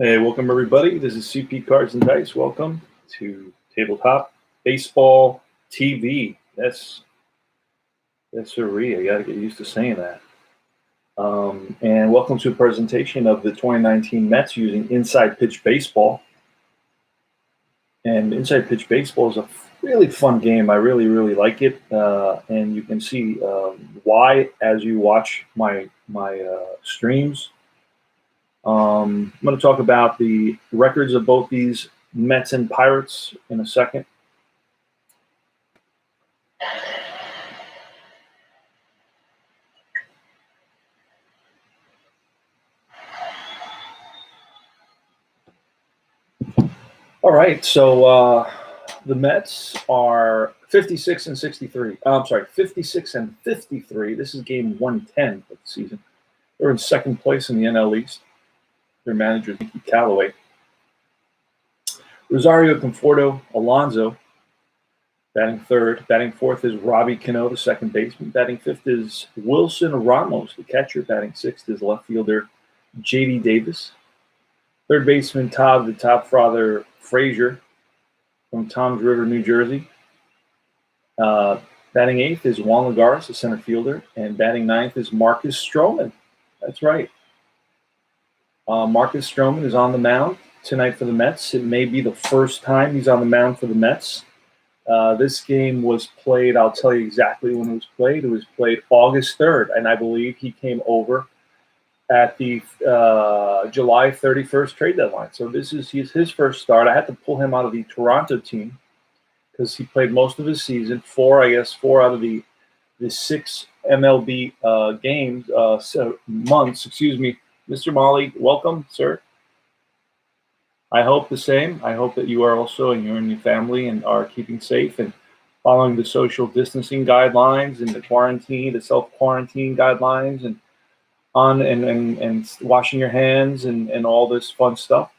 Hey, welcome everybody. This is CP Cards and Dice. Welcome to Tabletop Baseball TV. That's sirree. I gotta get used to saying that. And welcome to a presentation of the 2019 Mets using Inside Pitch Baseball. And Inside Pitch Baseball is a really fun game. I really like it, and you can see why as you watch my streams. I'm going to talk about the records of both these Mets and Pirates in a second. All right, so the Mets are 56 and 63. I'm sorry, 56 and 53. This is game 110 of the season. They're in second place in the NL East. Their manager is Mickey Callaway. Rosario Conforto Alonso batting third. Batting fourth is Robbie Cano, the second baseman. Batting fifth is Wilson Ramos, the catcher. Batting sixth is left fielder J.D. Davis. Third baseman Todd, the top father Frazier from Toms River, New Jersey. Batting eighth is Juan Lagares, the center fielder. And batting ninth is Marcus Stroman. That's right. Marcus Stroman is on the mound tonight for the Mets. It may be the first time he's on the mound for the Mets. This game was played, I'll tell you exactly when it was played. It was played August 3rd, and I believe he came over at the July 31st trade deadline. So this is his first start. I had to pull him out of the Toronto team because he played most of his season, four out of the six MLB months. Mr. Molly, welcome, sir. I hope the same. I hope that you are also, and you and your family, and are keeping safe and following the social distancing guidelines and the self-quarantine guidelines, and and washing your hands and all this fun stuff.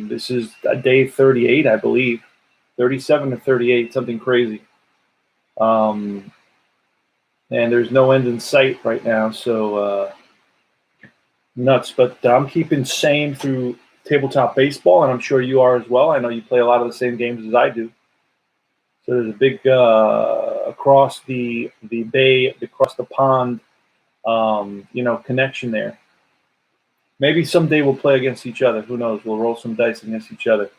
This is day 38, I believe, 37 to 38, something crazy. And there's no end in sight right now, so nuts. But I'm keeping sane through Tabletop Baseball, and I'm sure you are as well. I know you play a lot of the same games as I do. So there's a big across the bay, across the pond, connection there. Maybe someday we'll play against each other. Who knows? We'll roll some dice against each other.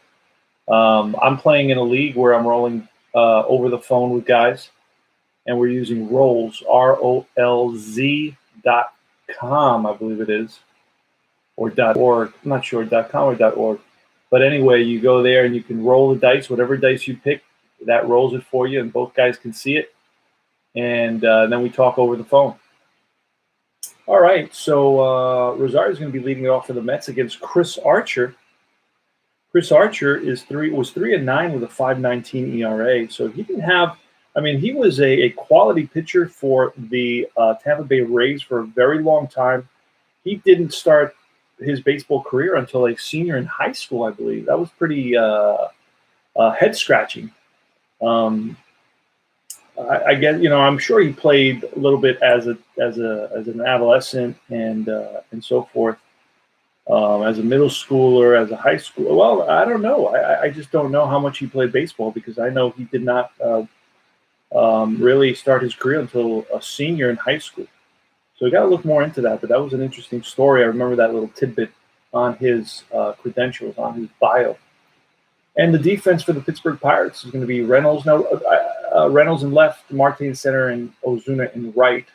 I'm playing in a league where I'm rolling over the phone with guys, and we're using Rolls, ROLZ.com, I believe it is, or .org. I'm not sure, .com or .org. But anyway, you go there and you can roll the dice. Whatever dice you pick, that rolls it for you, and both guys can see it. And then we talk over the phone. All right, so Rosario is going to be leading it off for the Mets against Chris Archer. Chris Archer was 3-9 with a 5.19 ERA. So he didn't have. I mean, he was a quality pitcher for the Tampa Bay Rays for a very long time. He didn't start his baseball career until a senior in high school, I believe. That was pretty head scratching. I guess I'm sure he played a little bit as an adolescent and so forth, as a middle schooler, as a high schooler. Well, I don't know. I just don't know how much he played baseball, because I know he did not really start his career until a senior in high school. So we got to look more into that. But that was an interesting story. I remember that little tidbit on his credentials, on his bio. And the defense for the Pittsburgh Pirates is going to be Reynolds. Now, Reynolds in left, Marte in center, and Ozuna in right.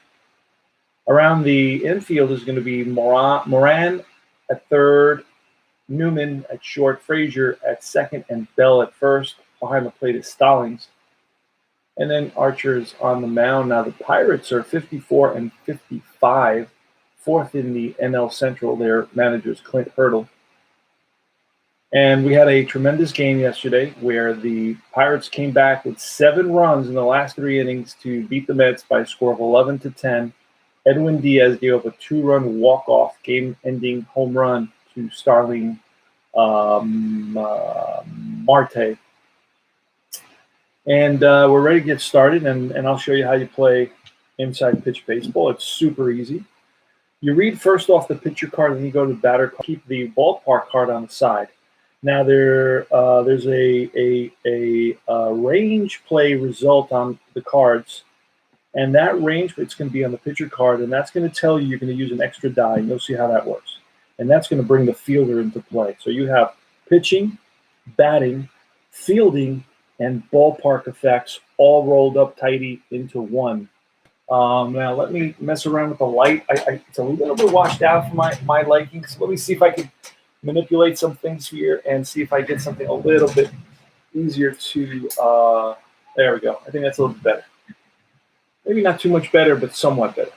Around the infield is going to be Moran at third, Newman at short, Frazier at second, and Bell at first. Behind the plate is Stallings. And then Archer's on the mound. Now the Pirates are 54 and 55, fourth in the NL Central. Their manager is Clint Hurdle. And we had a tremendous game yesterday where the Pirates came back with 7 runs in the last 3 innings to beat the Mets by a score of 11-10. Edwin Diaz gave up a 2-run walk-off game-ending home run to Starling Marte. And we're ready to get started, and I'll show you how you play Inside Pitch Baseball. It's super easy. You read first off the pitcher card, then you go to the batter card. Keep the ballpark card on the side. Now there's a range play result on the cards, and that range it's going to be on the pitcher card, and that's going to tell you you're going to use an extra die, and you'll see how that works. And that's going to bring the fielder into play. So you have pitching, batting, fielding, and ballpark effects all rolled up tighty into one. Now let me mess around with the light. It's a little bit washed out for my liking. So let me see if I can manipulate some things here and see if I get something a little bit easier to. There we go. I think that's a little bit better. Maybe not too much better, but somewhat better.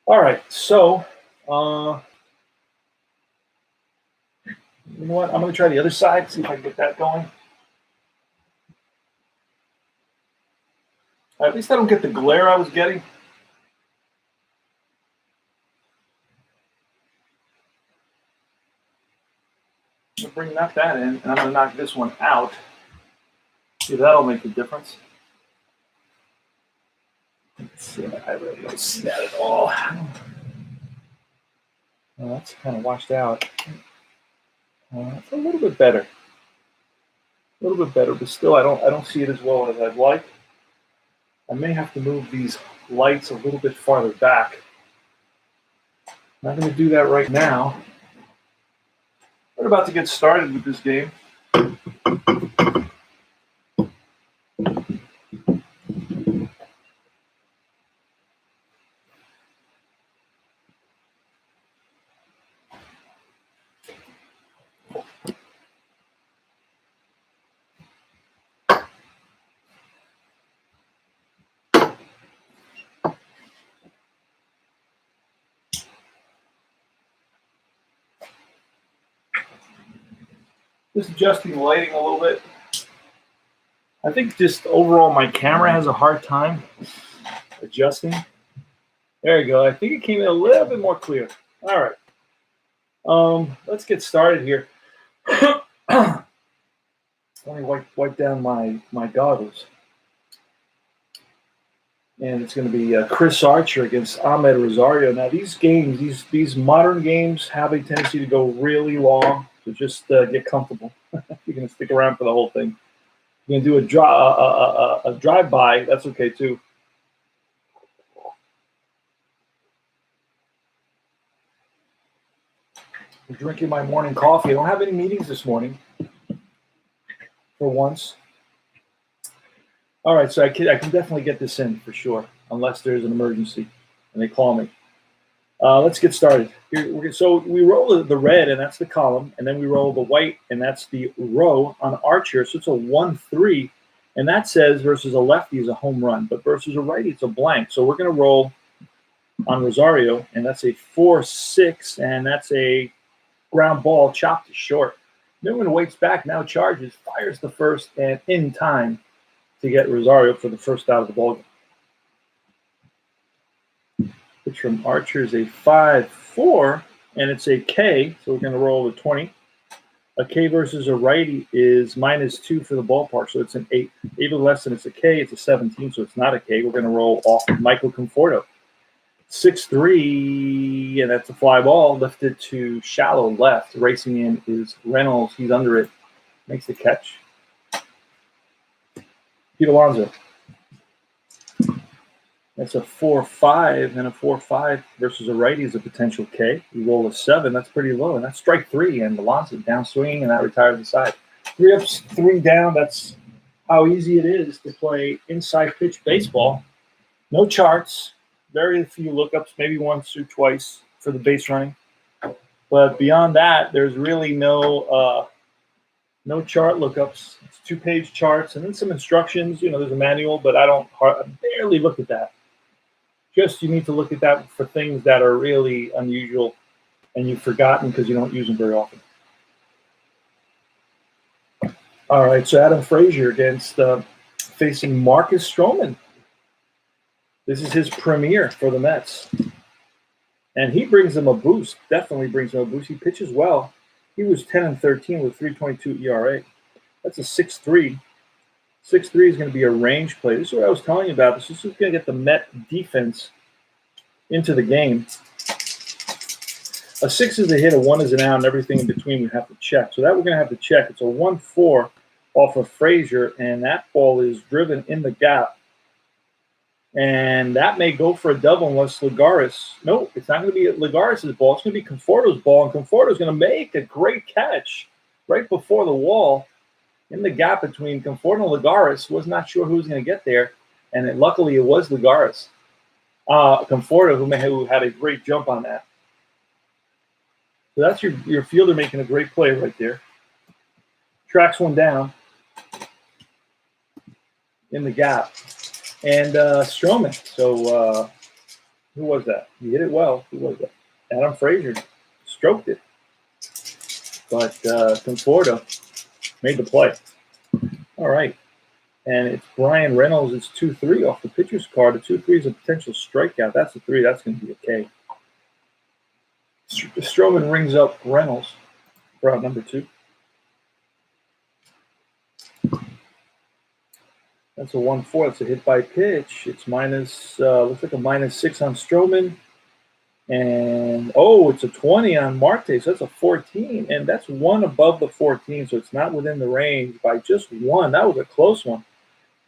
All right. So you know what? I'm going to try the other side. See if I can get that going. At least I don't get the glare I was getting. I'm going to bring that in, and I'm going to knock this one out. See, that'll make a difference. Let's see, I really don't see that at all. Well, that's kind of washed out. It's a little bit better. A little bit better, but still I don't see it as well as I'd like. I may have to move these lights a little bit farther back. I'm not going to do that right now. We're about to get started with this game. Just adjusting the lighting a little bit. I think just overall my camera has a hard time adjusting. There you go. I think it came in a little bit more clear. All right. Let's get started here. Let me wipe down my goggles. And it's going to be Chris Archer against Ahmed Rosario. Now these games, these modern games have a tendency to go really long. So just get comfortable. You're going to stick around for the whole thing. You're going to do a drive-by. That's okay, too. I'm drinking my morning coffee. I don't have any meetings this morning for once. All right, so I can definitely get this in for sure, unless there's an emergency and they call me. Let's get started. So we roll the red, and that's the column, and then we roll the white, and that's the row on Archer. So it's a 1-3, and that says versus a lefty is a home run, but versus a righty it's a blank. So we're going to roll on Rosario, and that's a 4-6, and that's a ground ball chopped to short. Newman waits back, now charges, fires the first, and in time to get Rosario for the first out of the ballgame. Pitch from Archer is a 5-4, and it's a K, so we're going to roll a 20. A K versus a righty is -2 for the ballpark, so it's an 8. Even less than it's a K, it's a 17, so it's not a K. We're going to roll off Michael Conforto. 6-3, and that's a fly ball, lifted to shallow left. Racing in is Reynolds. He's under it. Makes the catch. Pete Alonso. That's a 4-5, and a 4-5 versus a righty is a potential K. We roll a 7. That's pretty low, and that's strike 3. And Alonso down swinging, and that retires the side. 3 ups, 3 down. That's how easy it is to play inside pitch baseball. No charts, very few lookups, maybe once or twice for the base running. But beyond that, there's really no chart lookups. It's 2-page charts and then some instructions. There's a manual, but I barely look at that. Just you need to look at that for things that are really unusual and you've forgotten because you don't use them very often. All right, so Adam Frazier against facing Marcus Stroman. This is his premiere for the Mets. And he brings them a boost, definitely brings them a boost. He pitches well. He was 10-13 with 3.22 ERA. That's a 6-3. 6-3 is going to be a range play. This is what I was telling you about. This is going to get the Met defense into the game. A 6 is a hit, a 1 is an out, and everything in between we have to check. So that we're going to have to check. It's a 1-4 off of Frazier, and that ball is driven in the gap. And that may go for a double unless Lagares. No, it's not going to be Lagares' ball. It's going to be Conforto's ball, and Conforto's going to make a great catch right before the wall in the gap between Conforto and Lagares. Was not sure who was going to get there, and luckily it was Lagares. Conforto, who had a great jump on that. So that's your fielder making a great play right there. Tracks one down in the gap. And Stroman. So who was that? He hit it well. Who was that? Adam Frazier stroked it. But Conforto made the play. All right. And it's Brian Reynolds. It's 2-3 off the pitcher's card. The 2-3 is a potential strikeout. That's a 3. That's going to be a K. Stroman rings up Reynolds for out number 2. That's a 1-4. It's a hit by pitch. It's minus, looks like a -6 on Stroman. And, it's a 20 on Marte. So that's a 14. And that's 1 above the 14. So it's not within the range by just 1. That was a close one.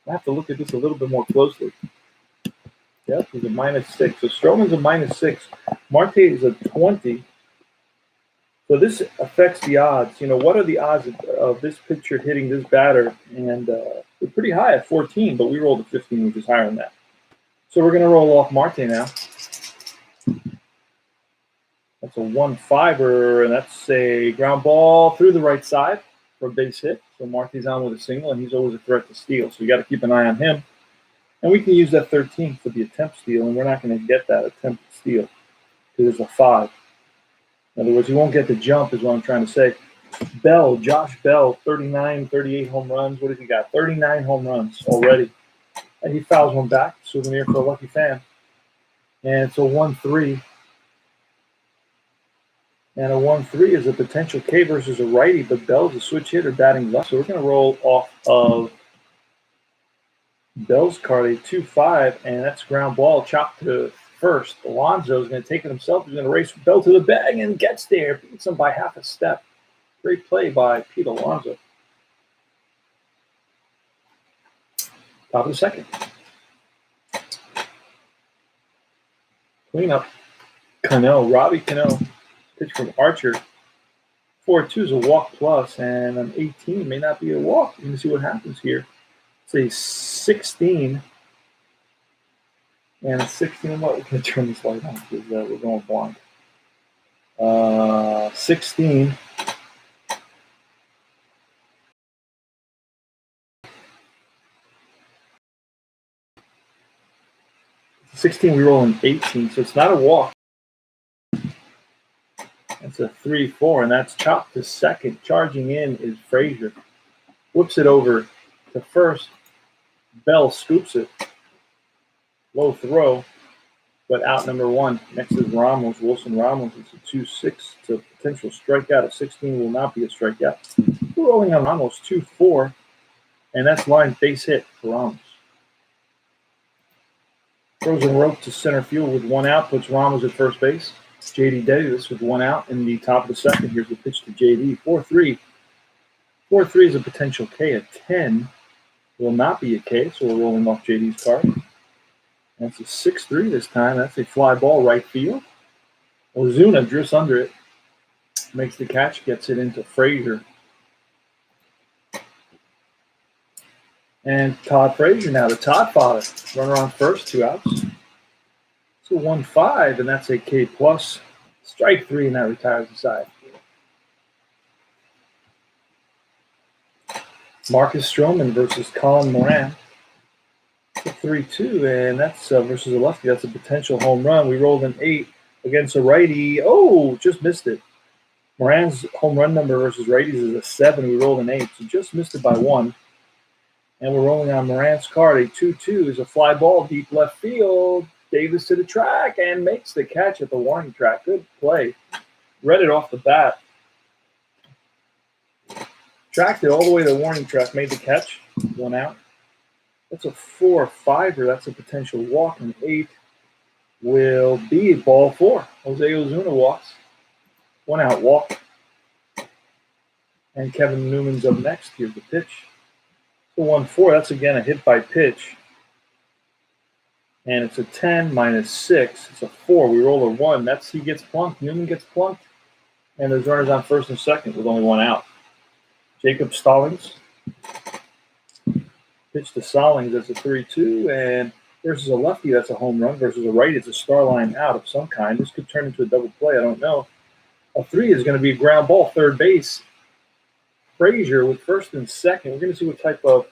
I have to look at this a little bit more closely. Yep, he's a -6. So Stroman's a -6. Marte is a 20. So this affects the odds. What are the odds of this pitcher hitting this batter? And they're pretty high at 14, but we rolled a 15, which is higher than that. So we're going to roll off Marte now. That's a 1-5er, and that's a ground ball through the right side for a base hit. So Marte's on with a single, and he's always a threat to steal. So you got to keep an eye on him. And we can use that 13 for the attempt steal, and we're not going to get that attempt steal because it's a 5. In other words, you won't get the jump is what I'm trying to say. Josh Bell, 39, 38 home runs. What has he got? 39 home runs already. And he fouls one back. Souvenir for a lucky fan. And it's a 1-3. And a 1-3 is a potential K versus a righty, but Bell's a switch hitter batting left. So we're going to roll off of Bell's card a 2-5, and that's ground ball chopped to first. Alonso is going to take it himself. He's going to race Bell to the bag and gets there. Beats him by half a step. Great play by Pete Alonso. Top of the second. Cleanup. Robbie Cano. Pitch from Archer. 4-2 is a walk plus, and an 18 may not be a walk. You can see what happens here. It's a 16. And a 16, what? We're going to turn this light on because we're going blind. 16. 16, we roll an 18, so it's not a walk. That's a 3-4, and that's chopped to second. Charging in is Frazier. Whoops it over to first. Bell scoops it. Low throw, but out number 1. Next is Ramos, Wilson Ramos. It's a 2-6. It's a potential strikeout. A 16 will not be a strikeout. We're rolling on Ramos 2-4, and that's line base hit for Ramos. Throws a rope to center field with 1 out, puts Ramos at first base. J.D. Davis with 1 out in the top of the second. Here's the pitch to J.D. 4-3. 4-3 is a potential K. A 10 will not be a K, so we're rolling off J.D.'s card. That's a 6-3 this time. That's a fly ball right field. Ozuna drifts under it, makes the catch, gets it into Frazier. And Todd Frazier now, the Todd father. Runner on first, 2 outs. It's a 1-5, and that's a K plus. Strike 3, and that retires the side. Marcus Stroman versus Colin Moran. It's a 3-2, and that's versus a lefty. That's a potential home run. We rolled an 8 against a righty. Oh, just missed it. Moran's home run number versus righties is a 7. We rolled an 8, so just missed it by 1. And we're rolling on Moran's card. A 2-2 is a fly ball deep left field. Davis to the track and makes the catch at the warning track. Good play. Read it off the bat. Tracked it all the way to the warning track. Made the catch. 1 out. That's a 4-5er. That's a potential walk. An 8 will be ball 4. Jose Ozuna walks. 1 out walk. And Kevin Newman's up next. Here's the pitch. The 1-4. That's again a hit by pitch. And it's a 10 minus 6. It's a 4. We roll a 1. He gets plunked. Newman gets plunked. And there's runners on first and second with only 1 out. Jacob Stallings. Pitch to Stallings. That's a 3-2. And versus a lefty, that's a home run. Versus a righty, it's a star line out of some kind. This could turn into a double play. I don't know. A 3 is going to be a ground ball, third base. Frazier with first and second. We're going to see what type of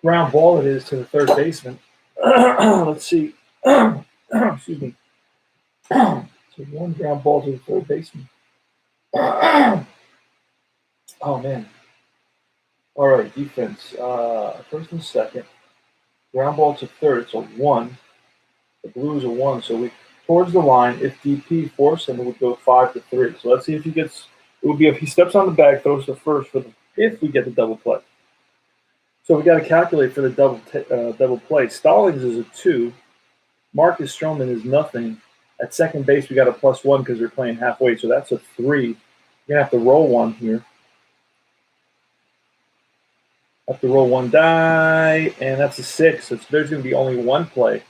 ground ball it is to the third baseman. Let's see. Excuse me. So 1 ground ball to the third baseman. Oh, man. All right, defense. First and second. Ground ball to third. It's a 1. The blue is a 1. So we towards the line. If DP force, then it would go 5-3. So let's see if he gets. It would be if he steps on the bag, throws to first if we get the double play. So we got to calculate for the double play. Stallings is a 2. Marcus Stroman is nothing. At second base, we got a +1 because they're playing halfway. So that's a 3. You're gonna have to roll 1 here. Have to roll 1 die, and that's a 6. So there's going to be only 1 play.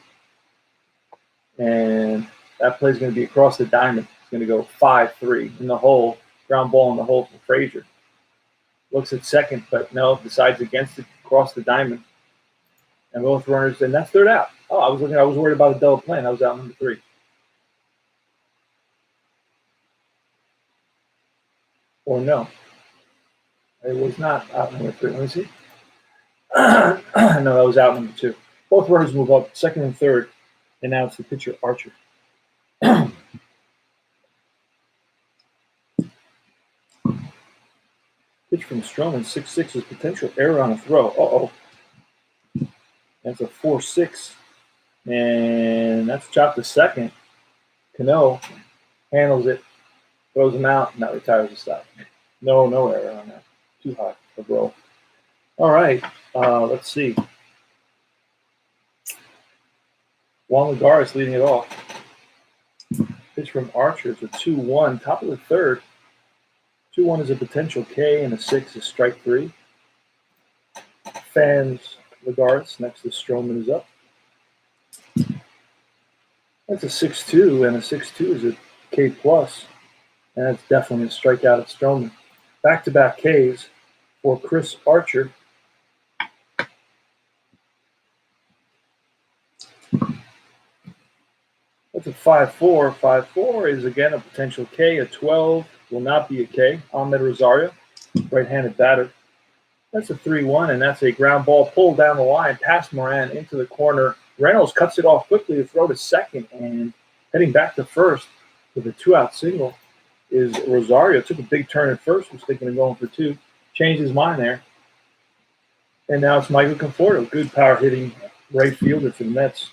And that play is going to be across the diamond. It's going to go 5-3 in the hole, ground ball in the hole for Frazier. Looks at second, but no, decides against it, across the diamond. And both runners, and that's third out. Oh, I was worried about a double play, and I was out number 3. Or no. It was not out number 3. Let me see. No, that was out number 2. Both runners move up, second and third, and now it's the pitcher, Archer. Pitch from Stroman, 6-6 is potential error on a throw. Uh-oh. That's a 4-6. And that's chopped to second. Cano handles it, throws him out, and that retires the side. No error on that. Too high for roll. All right, let's see. Juan Lagares leading it off. Pitch from Archer is a 2-1, top of the third. 2-1 is a potential K, and a 6 is strike 3. Fans Lagares next to Stroman is up. That's a 6-2, and a 6-2 is a K+, and that's definitely a strikeout at Stroman. Back-to-back Ks for Chris Archer. That's a 5-4. 5-4 is again a potential K. A 12 will not be a K. Ahmed Rosario, right-handed batter. That's a 3-1, and that's a ground ball pulled down the line past Moran into the corner. Reynolds cuts it off quickly to throw to second, and heading back to first with a 2-out single is Rosario. Took a big turn at first, was thinking of going for 2. Changed his mind there. And now it's Michael Conforto, good power hitting right fielder for the Mets.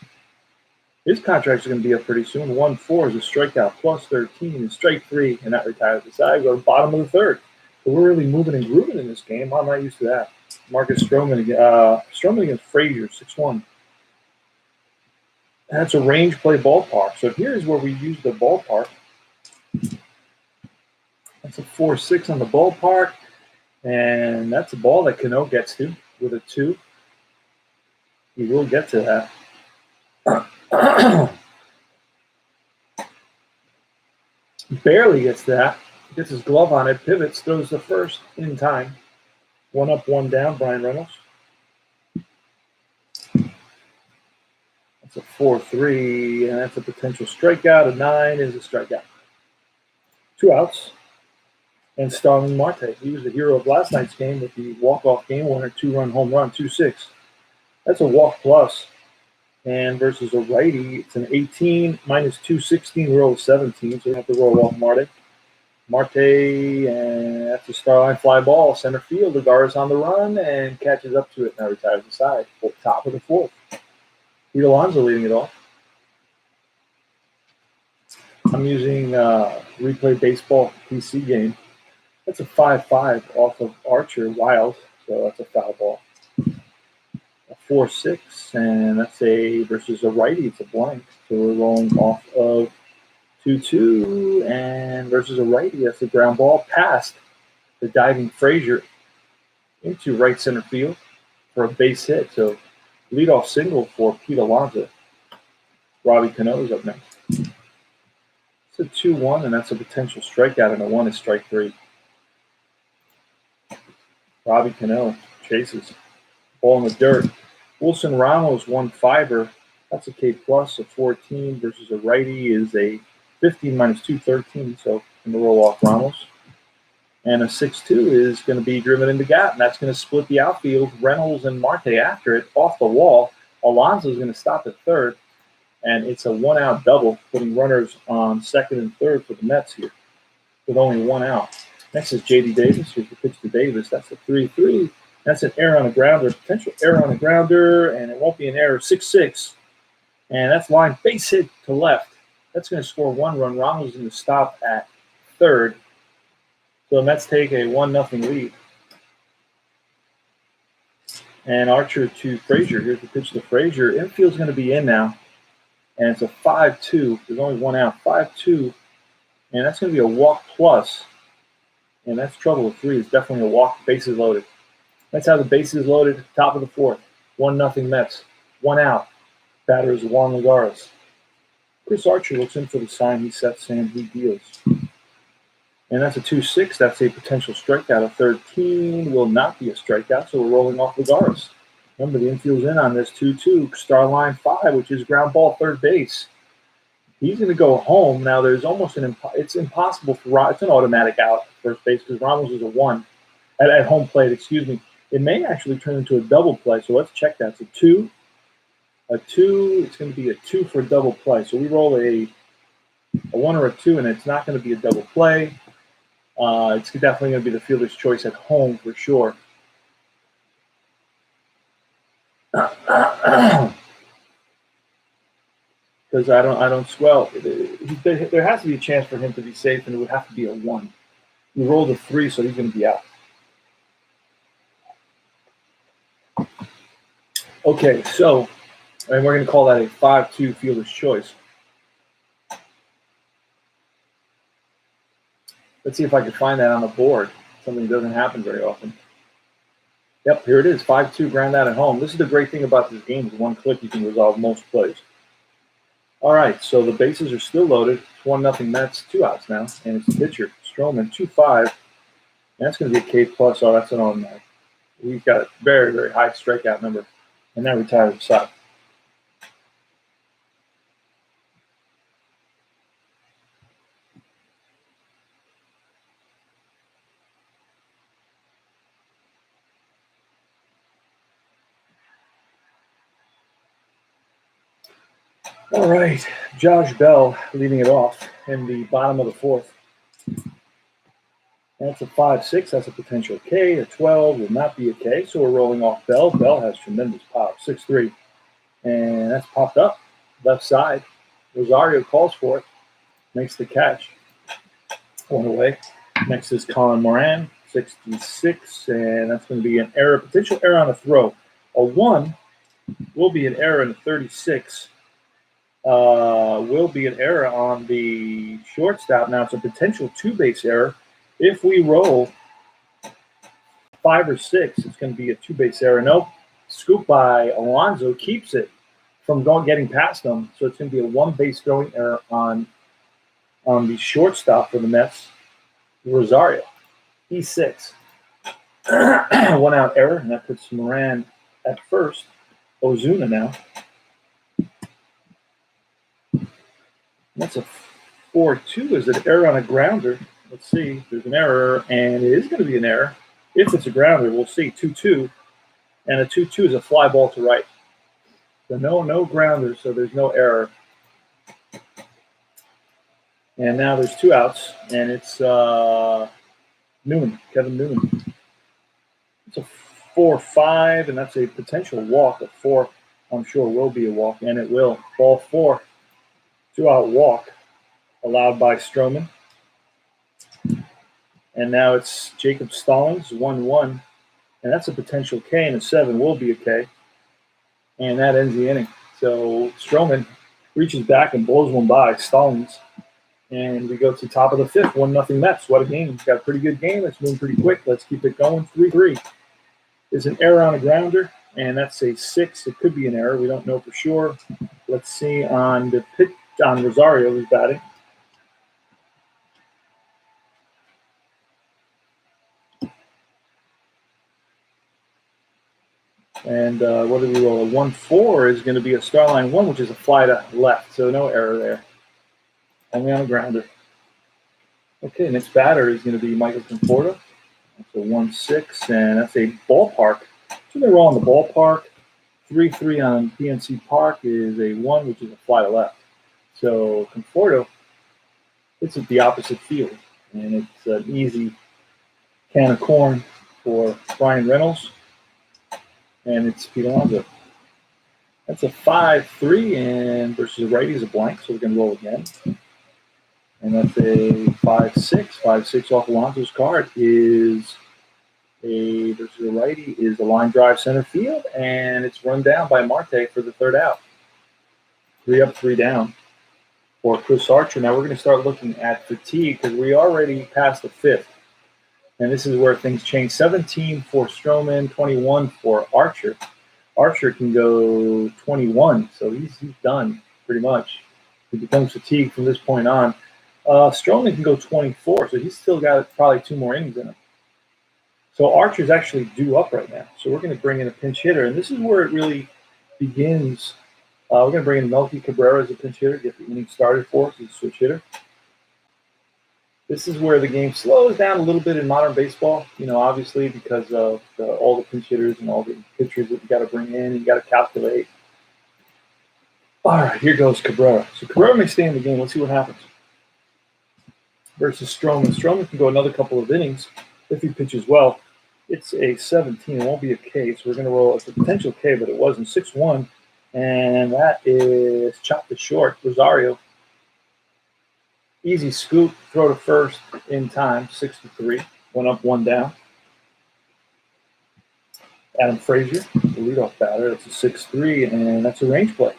His contract's going to be up pretty soon. 1-4 is a strikeout, +13 is strike 3, and that retires the side. Go to the bottom of the third. So we're really moving and grooving in this game. I'm not used to that. Marcus Stroman against Frazier, 6-1. That's a range play ballpark. So here's where we use the ballpark. That's a 4-6 on the ballpark. And that's a ball that Cano gets to with a 2. He will get to that. Barely gets that. Gets his glove on it, pivots, throws the first in time. 1 up, 1 down, Brian Reynolds. That's a 4-3, and that's a potential strikeout. A 9 is a strikeout. 2 outs. And Starling Marte. He was the hero of last night's game with the walk-off game winner, 2-run home run, 2-6. That's a walk plus. And versus a righty, it's an 18 minus 216, roll 17, so we have to roll off Marte. And that's a starline fly ball, center field. Lagares on the run and catches up to it. Now retires the side. Top of the fourth. Pete Alonso leading it off. I'm using Replay Baseball PC game. That's a 5-5 off of Archer Wild, so that's a foul ball. A 4-6, and that's a versus a righty. It's a blank, so we're rolling off of 2-2, and versus a righty. That's a ground ball past the diving Frazier into right center field for a base hit. So leadoff single for Pete Alonso. Robbie Cano is up next. It's a 2-1, and that's a potential strikeout, and a 1 is strike 3. Robbie Cano chases. Ball in the dirt. Wilson Ramos, 1-5er. That's a K plus, a 14 versus a righty is a 15 minus 2, 13. So going to roll off Ramos. And a 6-2 is going to be driven into gap, and that's going to split the outfield. Reynolds and Marte after it, off the wall. Alonso is going to stop at third, and it's a 1-out double, putting runners on second and third for the Mets here with only 1 out. Next is J.D. Davis. Here's the pitch to Davis. That's a 3-3. That's an error on a grounder, potential error on a grounder, and it won't be an error. 6-6. And that's line base hit to left. That's going to score 1 run. Ramos is going to stop at third. So the Mets take a 1-0 lead. And Archer to Frazier. Here's the pitch to Frazier. Infield's going to be in now. And it's a 5-2. There's only 1 out. 5-2. And that's going to be a walk plus. And that's trouble with 3. It's definitely a walk. Bases loaded. That's how the bases loaded. Top of the 4th. 1-0 Mets. 1 out. Batter is Juan Lagares. Chris Archer looks in for the sign. He sets and he deals. And that's a 2-6. That's a potential strikeout. A 13 will not be a strikeout, so we're rolling off Lagares. Remember, the infield's in on this 2-2. Star line 5, which is ground ball third base. He's going to go home. Now, there's almost it's impossible for it's an automatic out at first base because Ramos is a 1 at home plate, excuse me. It may actually turn into a double play, so let's check that. It's a 2. A 2, it's going to be a 2 for a double play. So we roll a 1 or a 2, and it's not going to be a double play. It's definitely going to be the fielder's choice at home for sure. Because I don't swell. There has to be a chance for him to be safe, and it would have to be a 1. We rolled a 3, so he's going to be out. Okay, so, and we're going to call that a 5-2 fielder's choice. Let's see if I can find that on the board. Something that doesn't happen very often. Yep, here it is, 5-2 ground out at home. This is the great thing about this game is 1 click you can resolve most plays. All right, so the bases are still loaded. It's 1-0 Mets, 2 outs now, and it's the pitcher, Stroman, 2-5. And that's going to be a K plus. Oh, that's an automatic. He's got a very, very high strikeout number, and that retires the side. All right, Josh Bell leading it off in the bottom of the 4th. That's a 5-6. That's a potential K. A 12 will not be a K, so we're rolling off Bell. Bell has tremendous power, 6-3. And that's popped up, left side. Rosario calls for it, makes the catch. 1 away. Next is Colin Moran, 66, and that's going to be an error, potential error on a throw. A 1 will be an error in a 36. Will be an error on the shortstop. Now, it's a potential 2-base error. If we roll 5 or 6, it's going to be a 2-base error. Nope. Scoop by Alonso keeps it from getting past them. So it's going to be a 1-base throwing error on the shortstop for the Mets, Rosario. E6. 1-out error, and that puts Moran at first. Ozuna now. That's a 4-2. Is it an error on a grounder? Let's see. There's an error, and it is going to be an error. If it's a grounder, we'll see. 2-2. And a 2-2 is a fly ball to right. So no grounders, so there's no error. And now there's 2 outs, and it's Newman, Kevin Newman. It's a 4-5, and that's a potential walk. A 4, I'm sure, will be a walk, and it will. Ball 4. 2-out walk allowed by Stroman. And now it's Jacob Stallings, 1-1. And that's a potential K, and a 7 will be a K. And that ends the inning. So Stroman reaches back and blows one by. Stallings And we go to top of the fifth, 1-0 Mets. What a game. He's got a pretty good game. It's moving pretty quick. Let's keep it going. 3-3. Is an error on a grounder, and that's a 6. It could be an error. We don't know for sure. Let's see on the pitch on Rosario, who's batting. And what do we roll? A 1-4 is going to be a Starline 1, which is a fly to left. So no error there. Only on a grounder. Okay, next batter is going to be Michael Conforto. That's a 1-6, and that's a ballpark. So they roll on the ballpark. 3-3 on PNC Park is a 1, which is a fly to left. So Conforto hits at the opposite field, and it's an easy can of corn for Brian Reynolds, and it's Pete Alonso. That's a 5-3, and versus a righty is a blank, so we're going to roll again. And that's a 5-6. 5-6 off Alonso's card is a versus a righty is a line drive center field, and it's run down by Marte for the third out. 3 up, 3 down for Chris Archer. Now we're going to start looking at fatigue because we already passed the fifth, and this is where things change. 17 for Stroman, 21 for Archer. Archer can go 21, so he's done pretty much. He becomes fatigued from this point on. Stroman can go 24, so he's still got probably 2 more innings in him. So Archer's actually due up right now. So we're going to bring in a pinch hitter, and this is where it really begins. We're going to bring in Melky Cabrera as a pinch hitter, get the inning started for us as a switch hitter. This is where the game slows down a little bit in modern baseball, obviously because of all the pinch hitters and all the pitchers that you got to bring in and you got to calculate. All right, here goes Cabrera. So Cabrera may stay in the game. Let's see what happens. Versus Stroman. Stroman can go another couple of innings if he pitches well. It's a 17. It won't be a K, so we're going to roll. It's a potential K, but it wasn't. 6-1, and that is chopped it short. Rosario. Easy scoop, throw to first in time, 6-3. 1 up, 1 down. Adam Frazier, the leadoff batter. That's a 6-3, and that's a range play.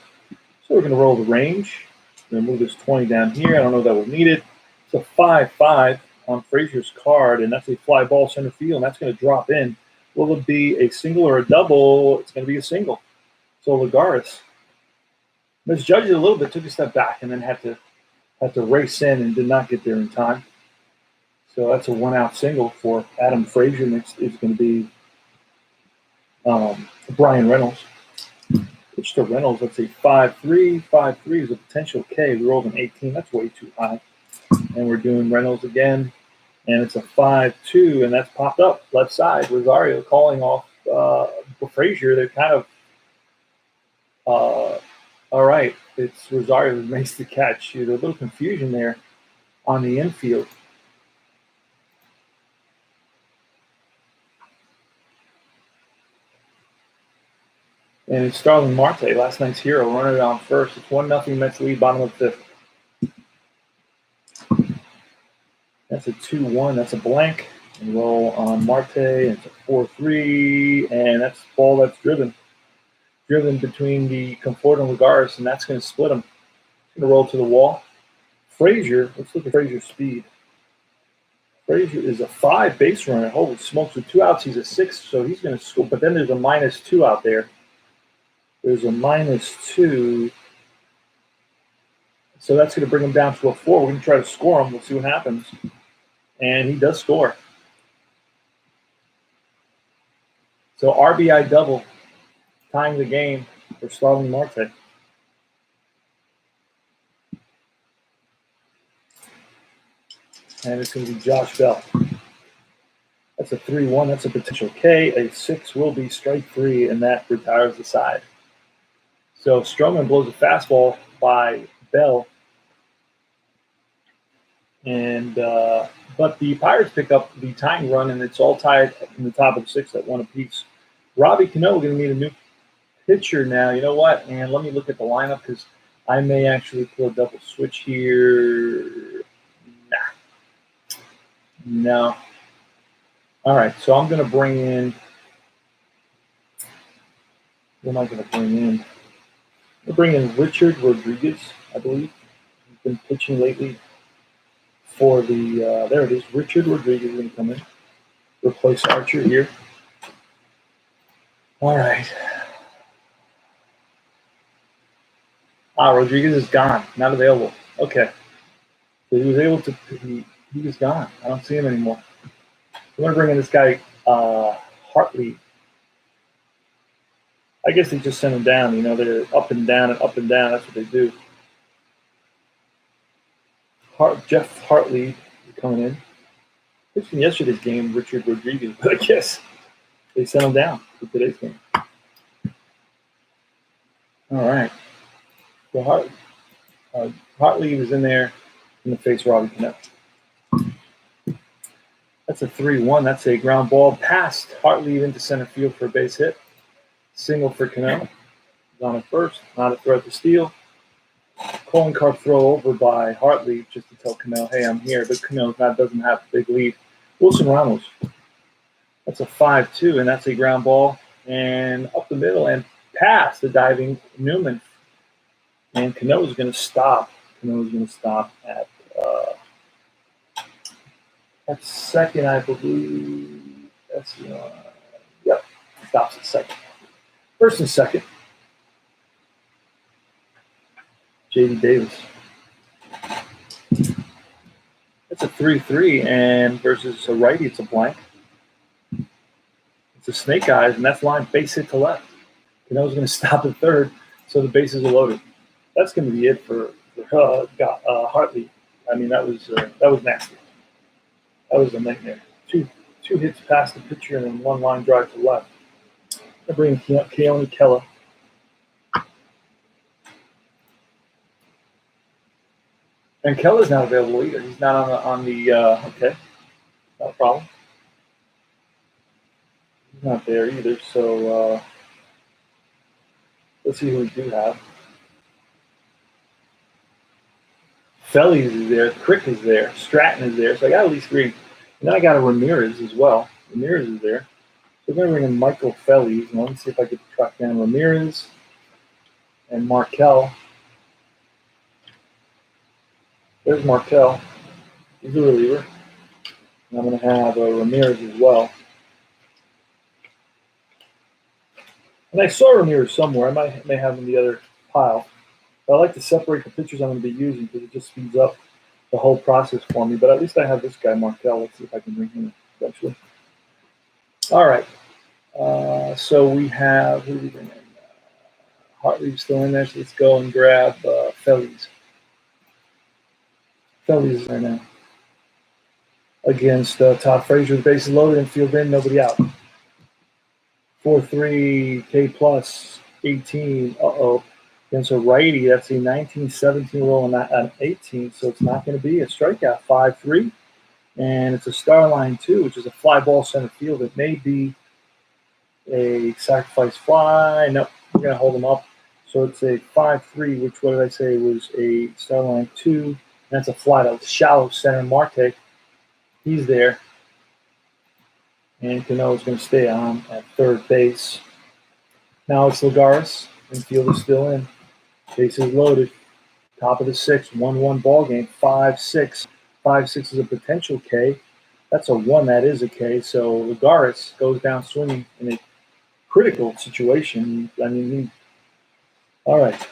So we're going to roll the range. We're going to move this 20 down here. I don't know that we'll need it. It's a 5-5 on Frazier's card, and that's a fly ball center field, and that's going to drop in. Will it be a single or a double? It's going to be a single. So Lagares misjudged it a little bit, took a step back, and then had to race in and did not get there in time. So that's a 1-out single for Adam Frazier. Next is going to be Brian Reynolds. Pitch to Reynolds. That's a 5-3. 5-3 is a potential K. We rolled an 18. That's way too high. And we're doing Reynolds again. And it's a 5-2, and that's popped up left side. Rosario calling off Frazier. They're kind of all right. It's Rosario who makes the catch. There's a little confusion there on the infield. And it's Starling Marte, last night's hero, running it on first. It's 1-0 Mets lead, bottom of the fifth. That's a 2-1. That's a blank. And roll on Marte. It's a 4-3. And that's the ball that's driven between the Conforto and Lagares, and that's going to split them. It's going to roll to the wall. Frazier, let's look at Frazier's speed. Frazier is a 5 base runner. Holy smokes, with 2 outs, he's a 6, so he's going to score. But then there's a -2 out there. There's a -2. So that's going to bring him down to a 4. We're going to try to score him. We'll see what happens. And he does score. So RBI double, tying the game for Starling Marte. And it's going to be Josh Bell. That's a 3-1. That's a potential K. A 6 will be strike 3, and that retires the side. So Stroman blows a fastball by Bell. And but the Pirates pick up the tying run, and it's all tied in the top of the 6th at 1 apiece. Robbie Cano going to need a new pitcher now. You know what? And let me look at the lineup because I may actually pull a double switch here. No. All right, so I'm going to bring in. Who am I going to bring in? I'll bring in Richard Rodriguez, I believe. He's been pitching lately. for the, there it is, Richard Rodriguez is going to come in, replace Archer here. All right. Rodriguez is gone, not available. Okay. So he was able to, he was gone. I don't see him anymore. We're going to bring in this guy, Hartley. I guess they just sent him down. You know, they're up and down and up and down. That's what they do. Jeff Hartley is coming in. Pitched in yesterday's game, Richard Rodriguez, but I guess they sent him down for today's game. All right. So Hartley was in there in the face Robbie Cano. That's a 3-1. That's a ground ball past Hartley into center field for a base hit. Single for Cano. He's on at first. Not a threat to steal. Calling card throw over by Hartley just to tell Cano, hey, I'm here. But Cano doesn't have a big lead. Wilson Ramos. That's a 5-2, and that's a ground ball. And up the middle and past the diving Newman. And Cano is going to stop. Cano is going to stop at second, I believe. That's yep. Stops at second. First and second. J.D. Davis. That's a 3-3, and versus a righty, it's a blank. It's a snake eyes, and that's line base hit to left. Cano's going to stop at third, so the bases are loaded. That's going to be it for Hartley. I mean, that was nasty. That was a nightmare. Two hits past the pitcher and then one line drive to left. I bring Keone Kela. And Keller's not available either. He's not on the okay. Not a problem. He's not there either, so let's see who we do have. Fellies is there, Crick is there, Stratton is there, so I got at least three. And then I got a Ramirez as well. Ramirez is there. So we're going to bring in Michael Fellies. And let me see if I can track down Ramirez and Markel. There's Markel. He's a reliever. And I'm going to have Ramirez as well. And I saw Ramirez somewhere. I may have him in the other pile. But I like to separate the pitchers I'm going to be using because it just speeds up the whole process for me. But at least I have this guy, Markel. Let's see if I can bring him in eventually. All right. So we have, who do we bring in? Hartley's still in there, so let's go and grab Fellies. Fellies is there now. Against Todd Frazier, the bases loaded and field in, nobody out. 4-3, K plus 18. Uh-oh. Against a righty, that's a 19-17 roll on 18, so it's not going to be a strikeout. 5-3, and it's a star line 2, which is a fly ball center field. It may be a sacrifice fly. Nope, we're going to hold them up. So it's a 5-3, which, what did I say, was a star line 2. That's a fly to shallow center. Marte, he's there. And Cano is going to stay on at third base. Now it's Lagares, and field is still in. Bases loaded. Top of the sixth, 1-1 ball game. 5-6. 5-6 is a potential K. That's a 1. That is a K. So Lagares goes down swinging in a critical situation. I mean, all right.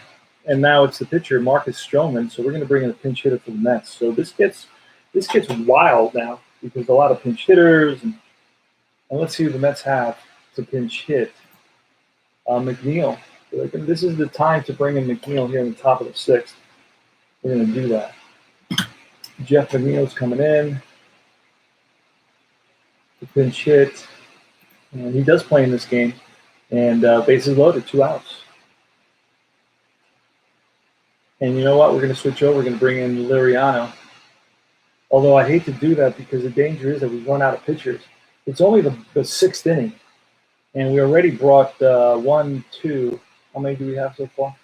And now it's the pitcher, Marcus Stroman. So we're going to bring in a pinch hitter for the Mets. So this gets wild now because a lot of pinch hitters. And let's see who the Mets have to pinch hit. McNeil. This is the time to bring in McNeil here in the top of the sixth. We're going to do that. Jeff McNeil's coming in to pinch hit. And he does play in this game. And bases loaded, 2 outs. And you know what? We're going to switch over. We're going to bring in Liriano. Although I hate to do that because the danger is that we run out of pitchers. It's only the sixth inning. And we already brought 1, 2. How many do we have so far?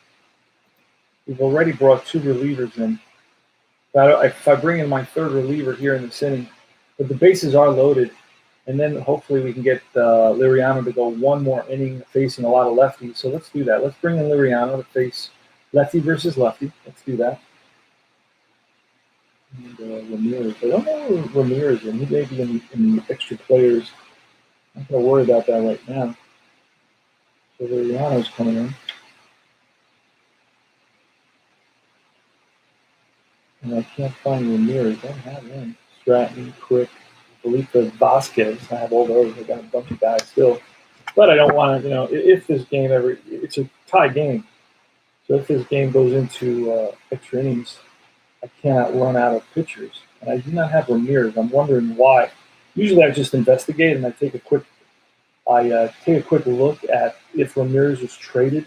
We've already brought 2 relievers in. If I bring in my third reliever here in this inning, but the bases are loaded, and then hopefully we can get Liriano to go one more inning facing a lot of lefties. So let's do that. Let's bring in Liriano to face lefty versus lefty. Let's do that. And Ramirez. I don't know where Ramirez is. He may be in the extra players. I'm not going to worry about that right now. So Liriano's coming in. And I can't find Ramirez. I don't have him. Stratton, Quick, Felipe Vasquez. I have all those. I got a bunch of guys still. But I don't want to, if this game ever, it's a tie game. So if this game goes into extra innings, I cannot run out of pitchers. And I do not have Ramirez. I'm wondering why. Usually I just investigate and I take a quick look at if Ramirez was traded.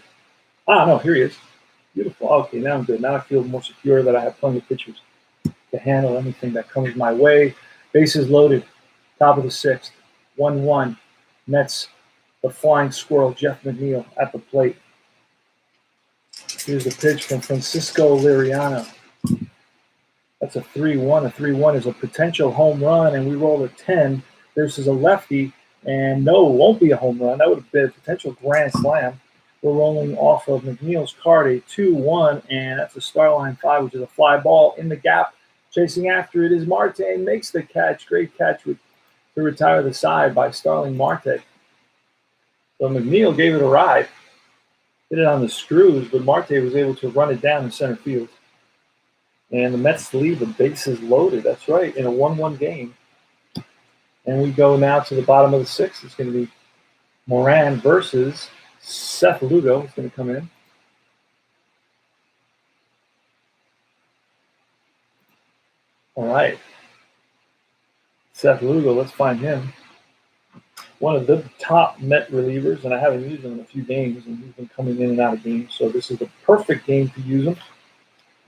No, here he is. Beautiful. Okay, now I'm good. Now I feel more secure that I have plenty of pitchers to handle anything that comes my way. Bases loaded. Top of the sixth. 1-1. Mets, the flying squirrel, Jeff McNeil at the plate. Here's the pitch from Francisco Liriano. That's a 3-1. A 3-1 is a potential home run, and we roll a 10. This is a lefty, and no, it won't be a home run. That would have been a potential grand slam. We're rolling off of McNeil's card, a 2-1, and that's a Starline 5, which is a fly ball in the gap. Chasing after it is Marte, makes the catch. Great catch to retire the side by Starling Marte. So McNeil gave it a ride. Hit it on the screws, but Marte was able to run it down in center field. And the Mets leave the bases loaded. That's right, in a 1-1 game. And we go now to the bottom of the sixth. It's going to be Moran versus Seth Lugo. Is going to come in. All right. Seth Lugo, let's find him. One of the top Met relievers, and I haven't used him in a few games, and he's been coming in and out of games. So this is the perfect game to use him.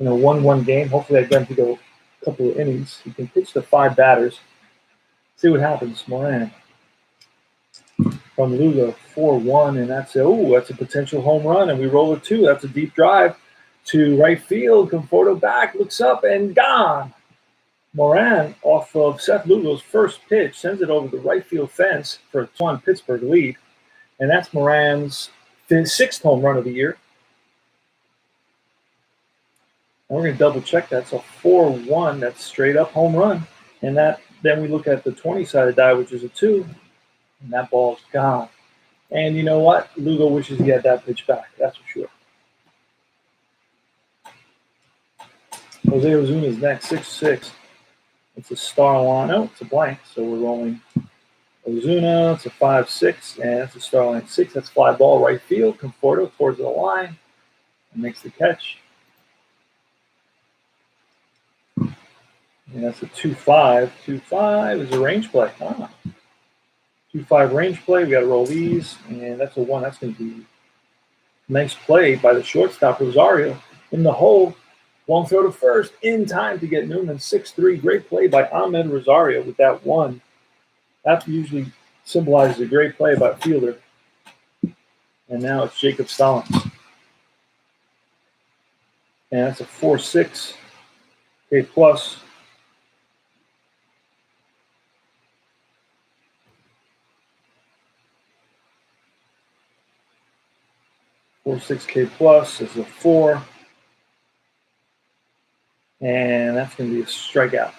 In a 1-1 game. Hopefully I get him to go a couple of innings. He can pitch to 5 batters. See what happens. Moran from Lugo, 4-1, and that's a potential home run, and we roll a 2. That's a deep drive to right field. Conforto back, looks up, and gone. Moran, off of Seth Lugo's first pitch, sends it over the right field fence for a 2-1 Pittsburgh lead, and that's Moran's 6th home run of the year. And we're going to double check that. So 4-1, that's straight up home run. And then we look at the 20-sided die, which is a 2, and that ball's gone. And you know what? Lugo wishes he had that pitch back. That's for sure. Jose Ozuna is next, 6-6. It's a Starline. Oh, it's a blank. So we're rolling Ozuna. It's a 5-6, and it's a Starline 6. That's fly ball right field. Conforto towards the line and makes the catch. And that's a 2-5. 2-5 is a range play. 2-5 range play. We got to roll these, and that's a 1. That's going to be a nice play by the shortstop, Rosario, in the hole. Long throw to first, in time to get Newman. 6-3. Great play by Ahmed Rosario with that 1. That usually symbolizes a great play by a fielder. And now it's Jacob Stallings. And that's a 4-6. K plus. 4-6K plus is a 4. And that's going to be a strikeout.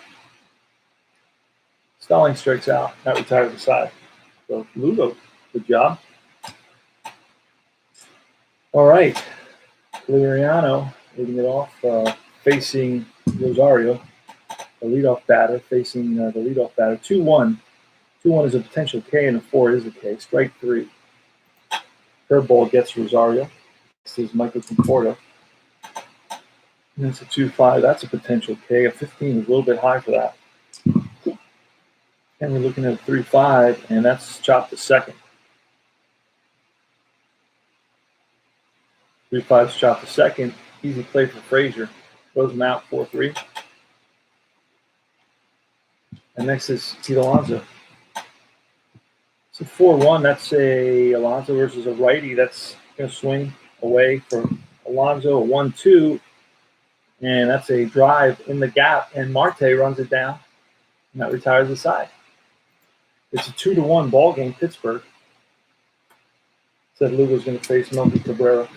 Stalling strikes out. That retires the side. So Lugo, good job. All right. Liriano leading it off, facing Rosario, the leadoff batter, facing the leadoff batter. 2-1. 2-1 is a potential K, and a 4 is a K. Strike 3. Curveball gets Rosario. This is Michael Conforto. And it's a 2-5. That's a potential K. A 15 is a little bit high for that. And we're looking at a 3-5, and that's chopped to second. 3-5's chopped to second. Easy play for Frazier. Throws him out 4-3. And next is Pete Alonso. It's a 4-1. That's a Alonso versus a righty. That's going to swing away for Alonso. A 1-2. And that's a drive in the gap. And Marte runs it down. And that retires the side. It's a 2-1 ball game, Pittsburgh. Said Lugo's going to face Melky Cabrera.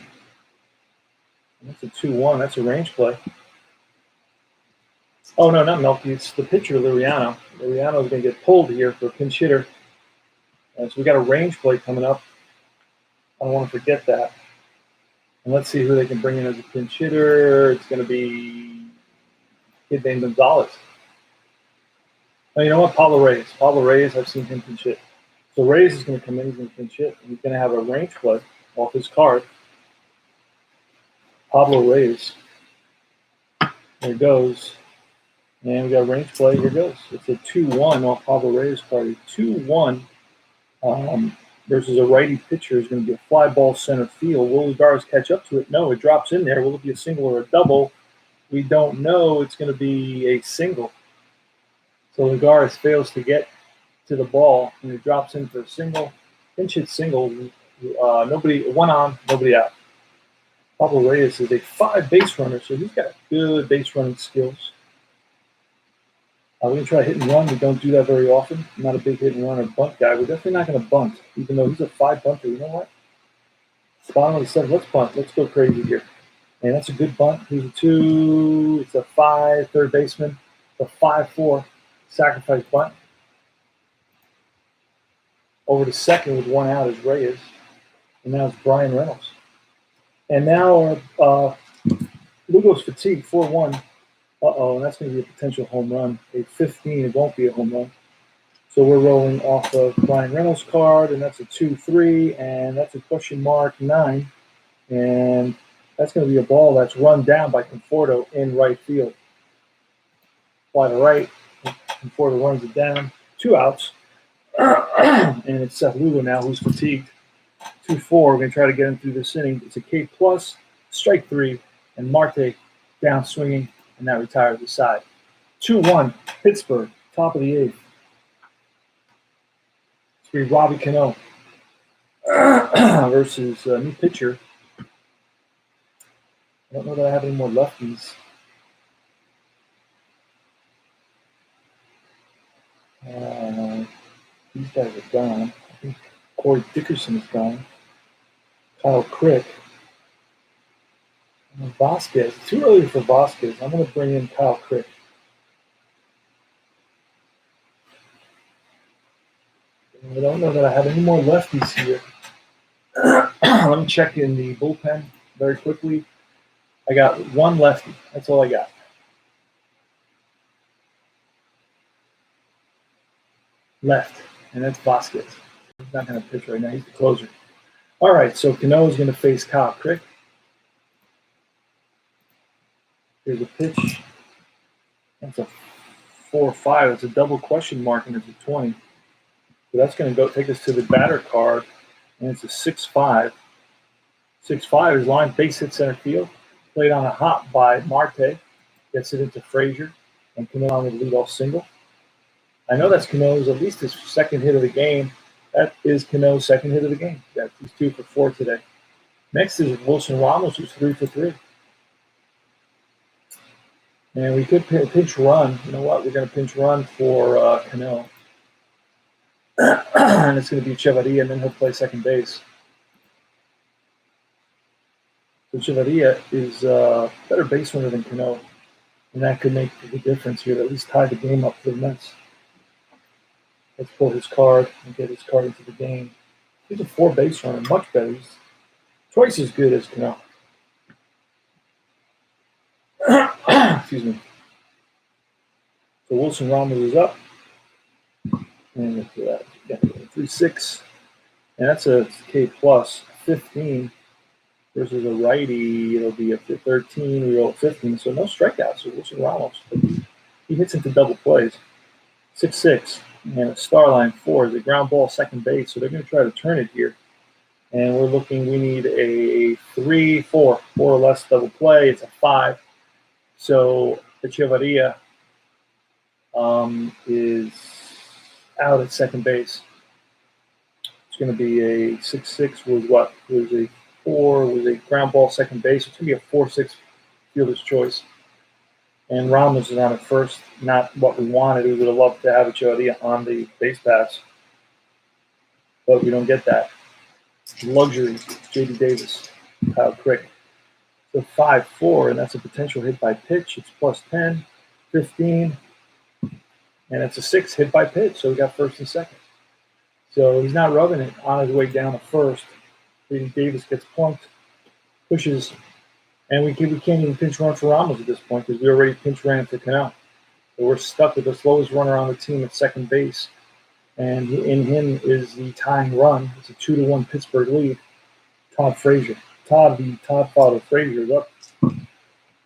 And that's a 2-1. That's a range play. Oh, no, not Melky. It's the pitcher, Liriano. Liriano is going to get pulled here for a pinch hitter. So we got a range play coming up. I don't want to forget that. And let's see who they can bring in as a pinch hitter. It's going to be a kid named Gonzalez. Oh, you know what? Pablo Reyes. Pablo Reyes, I've seen him pinch hit. So Reyes is going to come in. He's going to pinch hit. And he's going to have a range play off his card. Pablo Reyes. There it goes. And we got a range play. Here it goes. It's a 2-1 off Pablo Reyes card. A 2-1 versus a righty pitcher is going to be a fly ball center field. Will Lagares catch up to it? No, it drops in there. Will it be a single or a double? We don't know. It's going to be a single. So Lagares fails to get to the ball, and it drops in for a single. Pinch hit single. Nobody, one on, nobody out. Pablo Reyes is a 5 base runner, so he's got good base running skills. We're going to try hit and run. We don't do that very often. I'm not a big hit and run or bunt guy. We're definitely not going to bunt, even though he's a 5 bunter. You know what? Bottom of the 7. Let's bunt. Let's go crazy here. And that's a good bunt. Here's a 2. It's a 5, third baseman. It's a 5-4 sacrifice bunt. Over to second with 1 out is Reyes. And now it's Bryan Reynolds. And now Lugo's fatigue, 4-1. And that's going to be a potential home run. A 15, it won't be a home run. So we're rolling off of Bryan Reynolds' card, and that's a 2-3, and that's a question mark 9. And that's going to be a ball that's run down by Conforto in right field. Fly to right, Conforto runs it down. 2 outs. And it's Seth Lugo now who's fatigued. 2-4, we're going to try to get him through this inning. It's a K plus, strike 3, and Marte down swinging. And that retires the side. 2-1, Pittsburgh, top of the 8th. It's going to be Robbie Cano versus new pitcher. I don't know that I have any more lefties. These guys are gone. I think Corey Dickerson is gone. Kyle Crick. Vasquez. Too early for Vasquez. I'm going to bring in Kyle Crick. I don't know that I have any more lefties here. Let me check in the bullpen very quickly. I got 1 lefty. That's all I got. Left. And that's Vasquez. He's not going to pitch right now. He's the closer. All right, so Cano is going to face Kyle Crick. Here's a pitch. That's a 4-5. It's a double question mark, and it's a 20. So that's going to go take us to the batter card, and it's a 6-5. 6-5 is line base hit center field. Played on a hop by Marte. Gets it into Frazier, and Cano on the leadoff single. I know that's Cano's at least his second hit of the game. That is Cano's second hit of the game. He's 2 for 4 today. Next is Wilson Ramos, who's 3 for 3. And we could pinch run. You know what? We're going to pinch run for Cano. And it's going to be Chavarria, and then he'll play second base. So Chavarria is a better base runner than Cano. And that could make the difference here, at least tie the game up for the Mets. Let's pull his card and get his card into the game. He's a 4 base runner, much better. He's twice as good as Cano. Excuse me. So Wilson Ramos is up. And look at that. 3-6. And that's a K plus 15 versus a righty. It'll be a 13. We roll a 15. So no strikeouts. So Wilson Ramos. He hits into double plays. 6-6. And a star line 4 is a ground ball second base. So they're going to try to turn it here. And we're looking, we need a 3-4. 4 or less double play. It's a 5. So Echevarria is out at second base. It's going to be a 6-6 was what? Was a 4, was a ground ball second base. It's going to be a 4-6 fielder's choice. And Ramos is on at first. Not what we wanted. We would have loved to have Echevarria on the base pass. But we don't get that. Luxury, J.D. Davis, Kyle Crick. So 5-4, and that's a potential hit by pitch. It's plus 10. 15, and it's a 6 hit by pitch. So we got first and second. So he's not rubbing it on his way down to first. Davis gets plunked, pushes, and we can't even pinch run for Ramos at this point because we already pinch ran for Cano. So we're stuck with the slowest runner on the team at second base. And in him is the tying run. It's a 2-1 Pittsburgh lead. Todd Frazier. The Todd father Frazier is up. And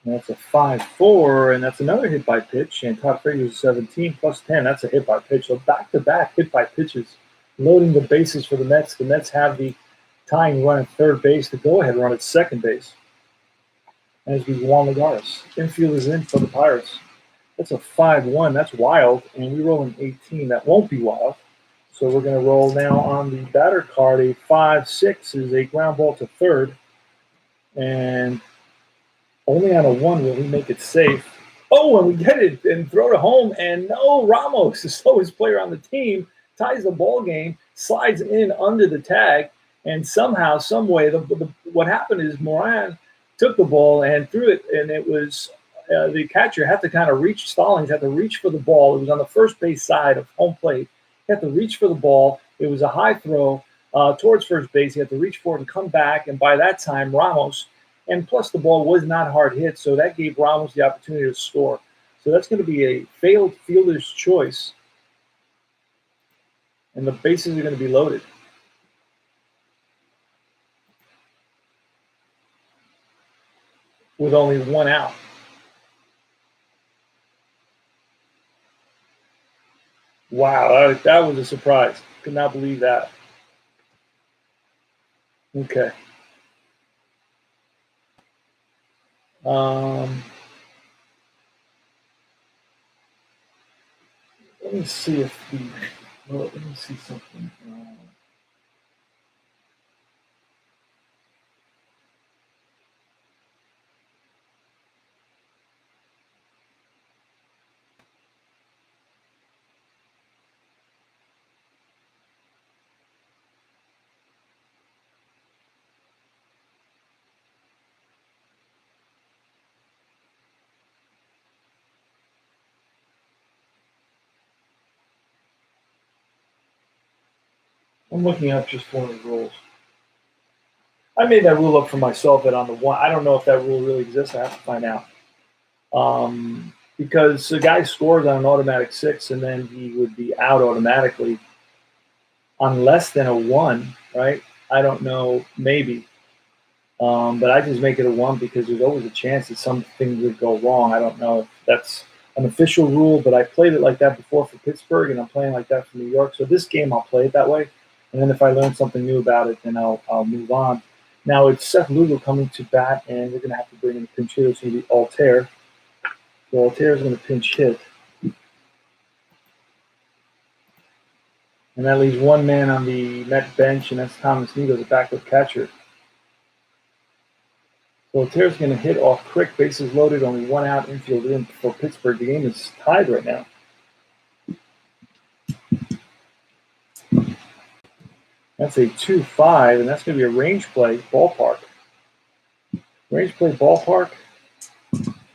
that's a 5-4, and that's another hit by pitch. And Todd Frazier's 17 plus 10. That's a hit by pitch. So back-to-back hit by pitches, loading the bases for the Mets. The Mets have the tying run at third base, the go-ahead run at second base. As we Juan Lagares. Infield is in for the Pirates. That's a 5-1. That's wild. And we roll an 18. That won't be wild. So we're going to roll now on the batter card. A 5-6 is a ground ball to third. And only on a 1 will he make it safe. Oh, and we get it and throw it home. And no, Ramos, the slowest player on the team, ties the ball game, slides in under the tag. And somehow, some way, what happened is Moran took the ball and threw it. And it was the catcher had to kind of reach, Stallings had to reach for the ball. It was on the first base side of home plate. He had to reach for the ball. It was a high throw towards first base. He had to reach for it and come back. And by that time, Ramos, and plus the ball was not hard hit, so that gave Ramos the opportunity to score. So that's going to be a failed fielder's choice. And the bases are going to be loaded. With only 1 out. Wow, that was a surprise. Could not believe that. Okay. Let me see if let me see something. I'm looking up just one of the rules. I made that rule up for myself that on the 1, I don't know if that rule really exists. I have to find out. Because the guy scores on an automatic 6 and then he would be out automatically on less than a 1, right? I don't know, maybe. But I just make it a 1 because there's always a chance that something would go wrong. I don't know if that's an official rule, but I played it like that before for Pittsburgh, and I'm playing like that for New York. So this game, I'll play it that way. And then if I learn something new about it, then I'll move on. Now it's Seth Lugo coming to bat, and we're going to have to bring in a pinch hitter. It's going to be Altair. So Altair is going to pinch hit. And that leaves one man on the Met bench, and that's Thomas Nido, the backup catcher. So Altair's going to hit off Crick, bases loaded, only 1 out, infield in for Pittsburgh. The game is tied right now. That's a 2-5, and that's going to be a range play ballpark. Range play ballpark.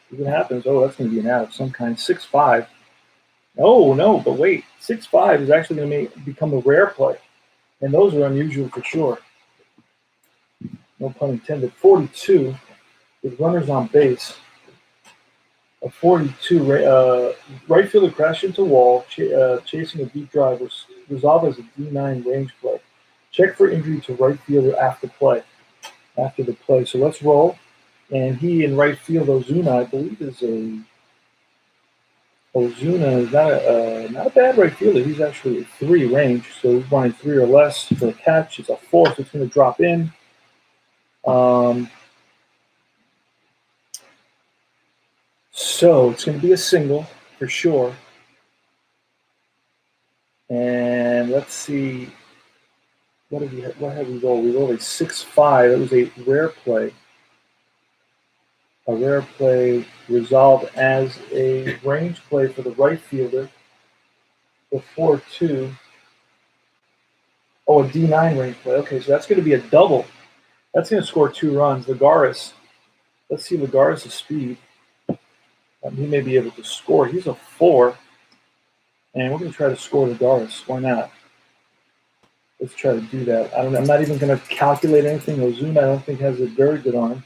What happens? Oh, that's going to be an out of some kind. 6-5. Oh, no, but wait. 6-5 is actually going to become a rare play. And those are unusual for sure. No pun intended. 42 with runners on base. A 42 right fielder crashed into wall, chasing a deep drive, was resolved as a D9 range play. Check for injury to right fielder after the play. So let's roll. And he in right field, Ozuna, I believe is not a bad right fielder. He's actually a 3 range, so he's running 3 or less for a catch. It's a 4, so it's going to drop in. So it's going to be a single for sure. And let's see. What have we rolled? We rolled a 6-5. It was a rare play. A rare play resolved as a range play for the right fielder. The 4-2. Oh, a D9 range play. Okay, so that's going to be a double. That's going to score 2 runs. Lagares. Let's see Lagares' speed. He may be able to score. He's a 4, and we're going to try to score the Doris. Why not? Let's try to do that. I'm not even going to calculate anything. Ozuna, I don't think, has a very good arm.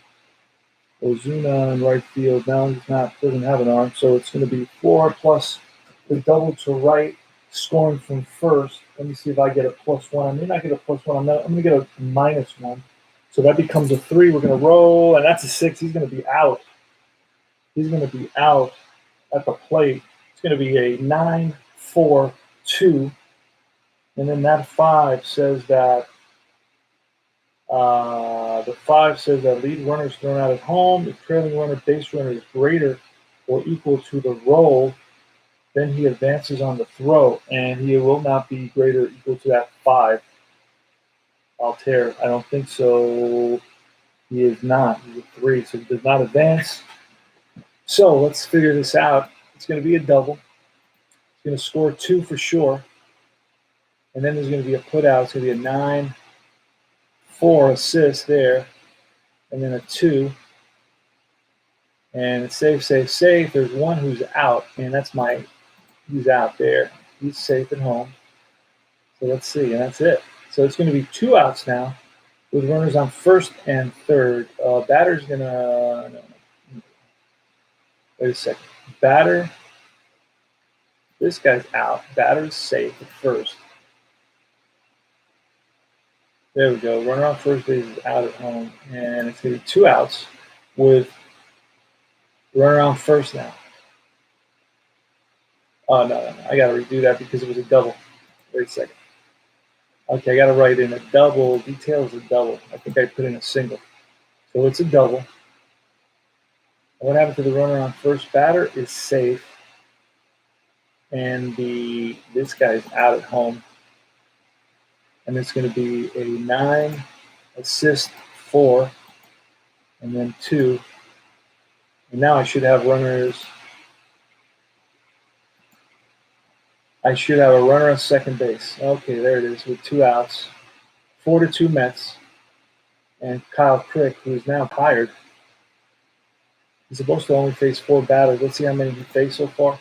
Ozuna in right field. Now he's doesn't have an arm, so it's going to be 4 plus the double to right, scoring from first. Let me see if I get a +1. I may not get a +1. I'm going to get a -1. So that becomes a 3. We're going to roll, and that's a 6. He's going to be out. He's going to be out at the plate. It's going to be a 9-4-2. And then that 5 says that the 5 says that lead runner is thrown out at home. If trailing runner, base runner is greater or equal to the roll, then he advances on the throw, and he will not be greater or equal to that 5. Altair, I don't think so. He is not. He's a 3, so he does not advance. So let's figure this out. It's going to be a double. He's going to score 2 for sure. And then there's going to be a put out. It's going to be a 9-4 assist there. And then a 2. And it's safe, safe, safe. There's one who's out, and that's he's out there. He's safe at home. So let's see, and that's it. So it's going to be 2 outs now with runners on first and third. Batter's going to, wait a second. Batter, this guy's out. Batter's safe at first. There we go. Runner on first base is out at home. And it's going to be 2 outs with runner on first now. Oh, no. I got to redo that because it was a double. Wait a second. Okay, I got to write in a double. Details a double. I think I put in a single. So it's a double. And what happened to the runner on first? Batter is safe. And this guy's out at home. And it's going to be a 9 assist 4 and then 2. And now I should have runners. I should have a runner on second base. Okay, there it is with 2 outs. 4-2 Mets. And Kyle Crick, who is now tired. He's supposed to only face 4 batters. Let's see how many he faced so far.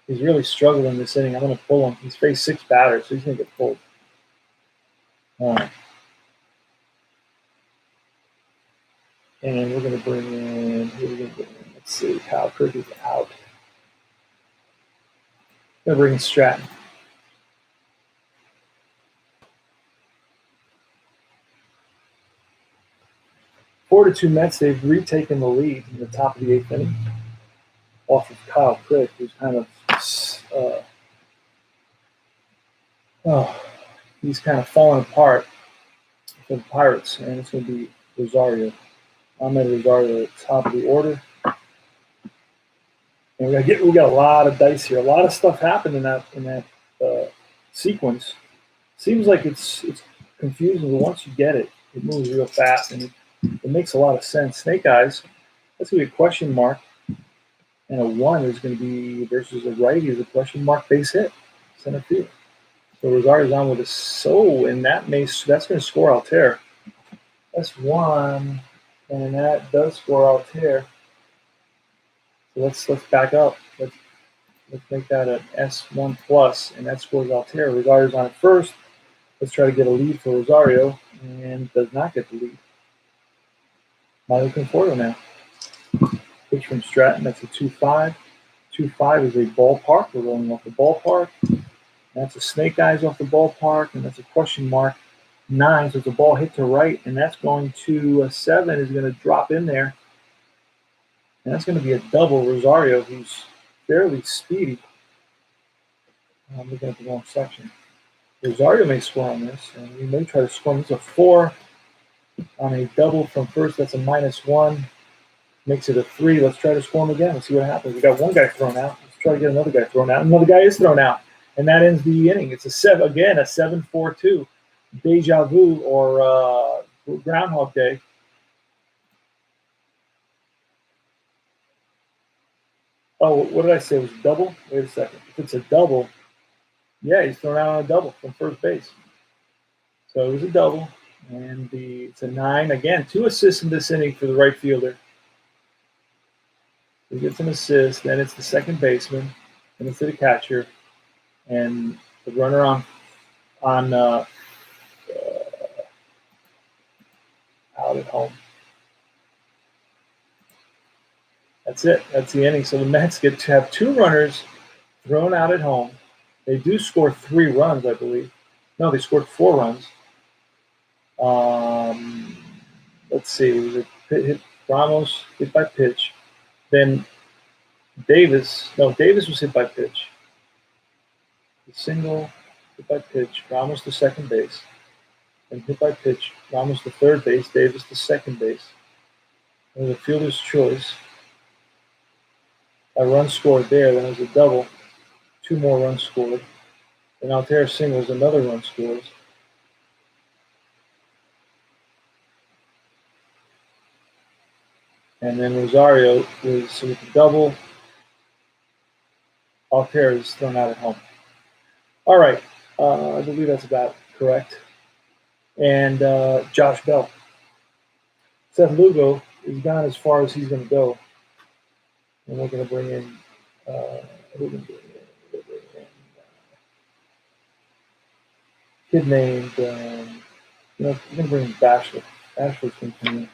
He's really struggling this inning. I'm going to pull him. He's faced 6 batters, so he's going to get pulled. All right. And we're going to bring in, let's see, Kyle Crick is out. We're going to bring in Stratton. Four to 2 Mets, they've retaken the lead in the top of the 8th inning off of Kyle Crick, who's kind of he's kind of falling apart for the Pirates, and it's going to be Rosario. Ahmed Rosario at the top of the order. And we got a lot of dice here. A lot of stuff happened in that sequence. Seems like it's confusing, but once you get it, it moves real fast, and it makes a lot of sense. Snake Eyes, that's going to be a question mark. And a 1 is going to be versus a righty is a question mark base hit, center field. So Rosario's on with a and that's going to score Altair. That's 1, and that does score Altair. So let's back up. Let's make that an S1 plus, and that scores Altair. Rosario's on at first. Let's try to get a lead for Rosario, and does not get the lead. Mario Conforto now. Pitch from Stratton. That's a 2-5. 2-5 is a ballpark. We're rolling off the ballpark. That's a Snake Eyes off the ballpark, and that's a question mark 9. So it's a ball hit to right, and that's going to a 7 is going to drop in there. And that's going to be a double. Rosario, who's fairly speedy. I'm looking at the wrong section. Rosario may score on this, and we may try to score. This is a 4 on a double from first. That's a -1. Makes it a 3. Let's try to score him again. Let's see what happens. We got one guy thrown out. Let's try to get another guy thrown out. Another guy is thrown out. And that ends the inning. It's a 7-4-2. Deja vu or Groundhog Day. Oh, what did I say? It was a double? Wait a second. If it's a double, yeah, he's thrown out on a double from first base. So it was a double. And it's a 9. Again, 2 assists in this inning for the right fielder. He gets an assist. Then it's the second baseman, and it's the catcher, and the runner on out at home. That's it. That's the inning. So the Mets get to have 2 runners thrown out at home. They do score 3 runs, I believe. No, they scored 4 runs. Let's see. Ramos hit by pitch. Then Davis was hit by pitch. The single, hit by pitch. Ramos to second base. Then hit by pitch. Ramos to third base. Davis to second base. And the fielder's choice. A run scored there. Then there's a double. 2 more runs scored. Then Altera singles. Another run scores. And then Rosario was with the double. Altera is thrown out at home. All right. I believe that's about correct. And Josh Bell. Seth Lugo is gone as far as he's going to go. And we're going to bring in kid named, we're going to bring in Bashler. Bashler's continue.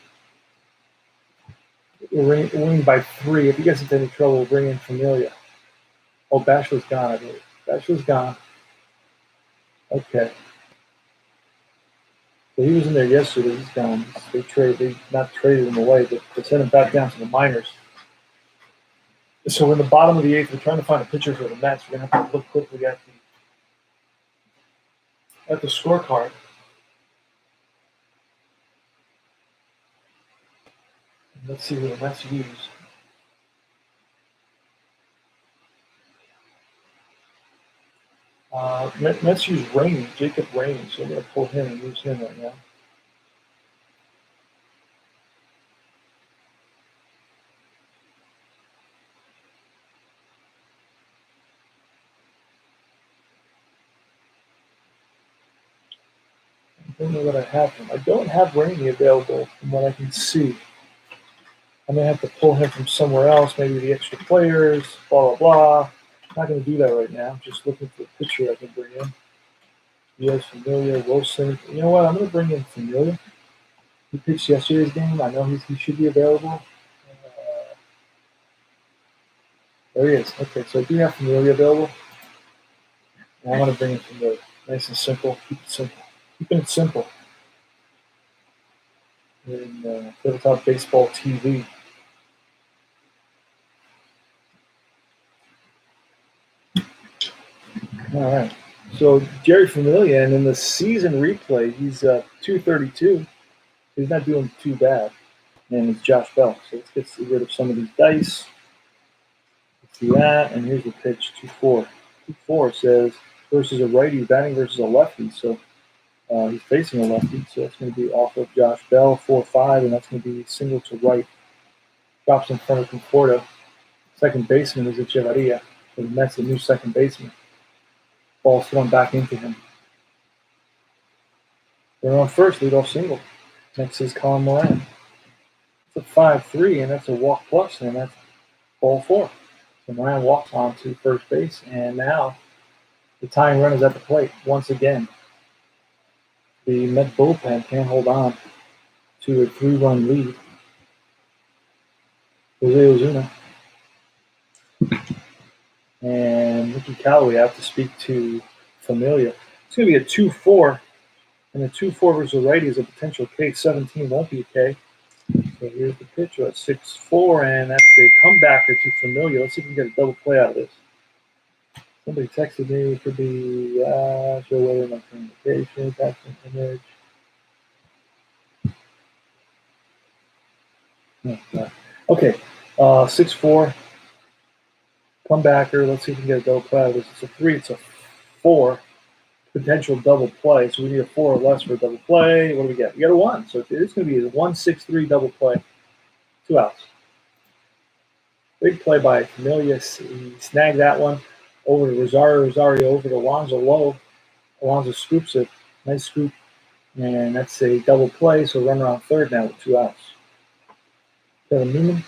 We're winning by 3. If he gets into any trouble, we'll bring in Familia. Oh, Bashler's gone, I believe. Bashler's gone. Okay. So he was in there yesterday. He's gone. They not traded him away, but they sent him back down to the minors. So we're in the bottom of the 8th. We're trying to find a pitcher for the Mets. We're going to have to look quickly at the scorecard. Let's see who the Mets use. Mets use Rainey, Jacob Rainey, so I'm going to pull him and use him right now. I don't know what I have him. I don't have Rainey available from what I can see. I may have to pull him from somewhere else, maybe the extra players, blah, blah, blah. I'm not going to do that right now. I'm just looking for a pitcher I can bring in. Yes, Familia, Wilson. You know what? I'm going to bring in Familia. He pitched yesterday's game. I know he should be available. There he is. Okay, so I do have Familia available. And I want to bring in Familia. Nice and simple. Keep it simple. Keeping it simple. In Tabletop Baseball TV. All right. So Jerry Familia, and in the season replay, he's 232. He's not doing too bad. And it's Josh Bell. So let's get rid of some of these dice. Let's see that. And here's the pitch, 2-4. 2-4 says versus a righty, batting versus a lefty. So he's facing a lefty. So that's going to be off of Josh Bell, 4-5, and that's going to be single to right. Drops in front of Conforto. Second baseman is Echevarria. So the Mets a new second baseman. Ball thrown back into him. They're on first, leadoff single. Next is Colin Moran. It's a 5-3, and that's a walk plus, and that's ball 4. So Moran walks on to first base, and now the tying run is at the plate once again. The Met bullpen can't hold on to a 3-run lead. Jose Ozuna and Mickey Callaway have to speak to Familia. It's going to be a 2-4, and a 2-4 versus a righty is a potential K. 17 won't be a K. So here's the pitch at 6-4, and that's a comebacker to Familia. Let's see if we can get a double play out of this. Somebody texted me. It could be show whether my communication, that's an image. Okay, 6-4. Comebacker. Let's see if we can get a double play out of this. It's a 3. It's a 4. Potential double play. So we need a 4 or less for a double play. What do we get? We got a 1. So it's going to be a 1-6-3 double play. 2 outs. Big play by Familia. He snagged that one over to Rosario. Rosario over to Alonso low. Alonso scoops it. Nice scoop. And that's a double play. So runner on third now with 2 outs. Kevin Newman.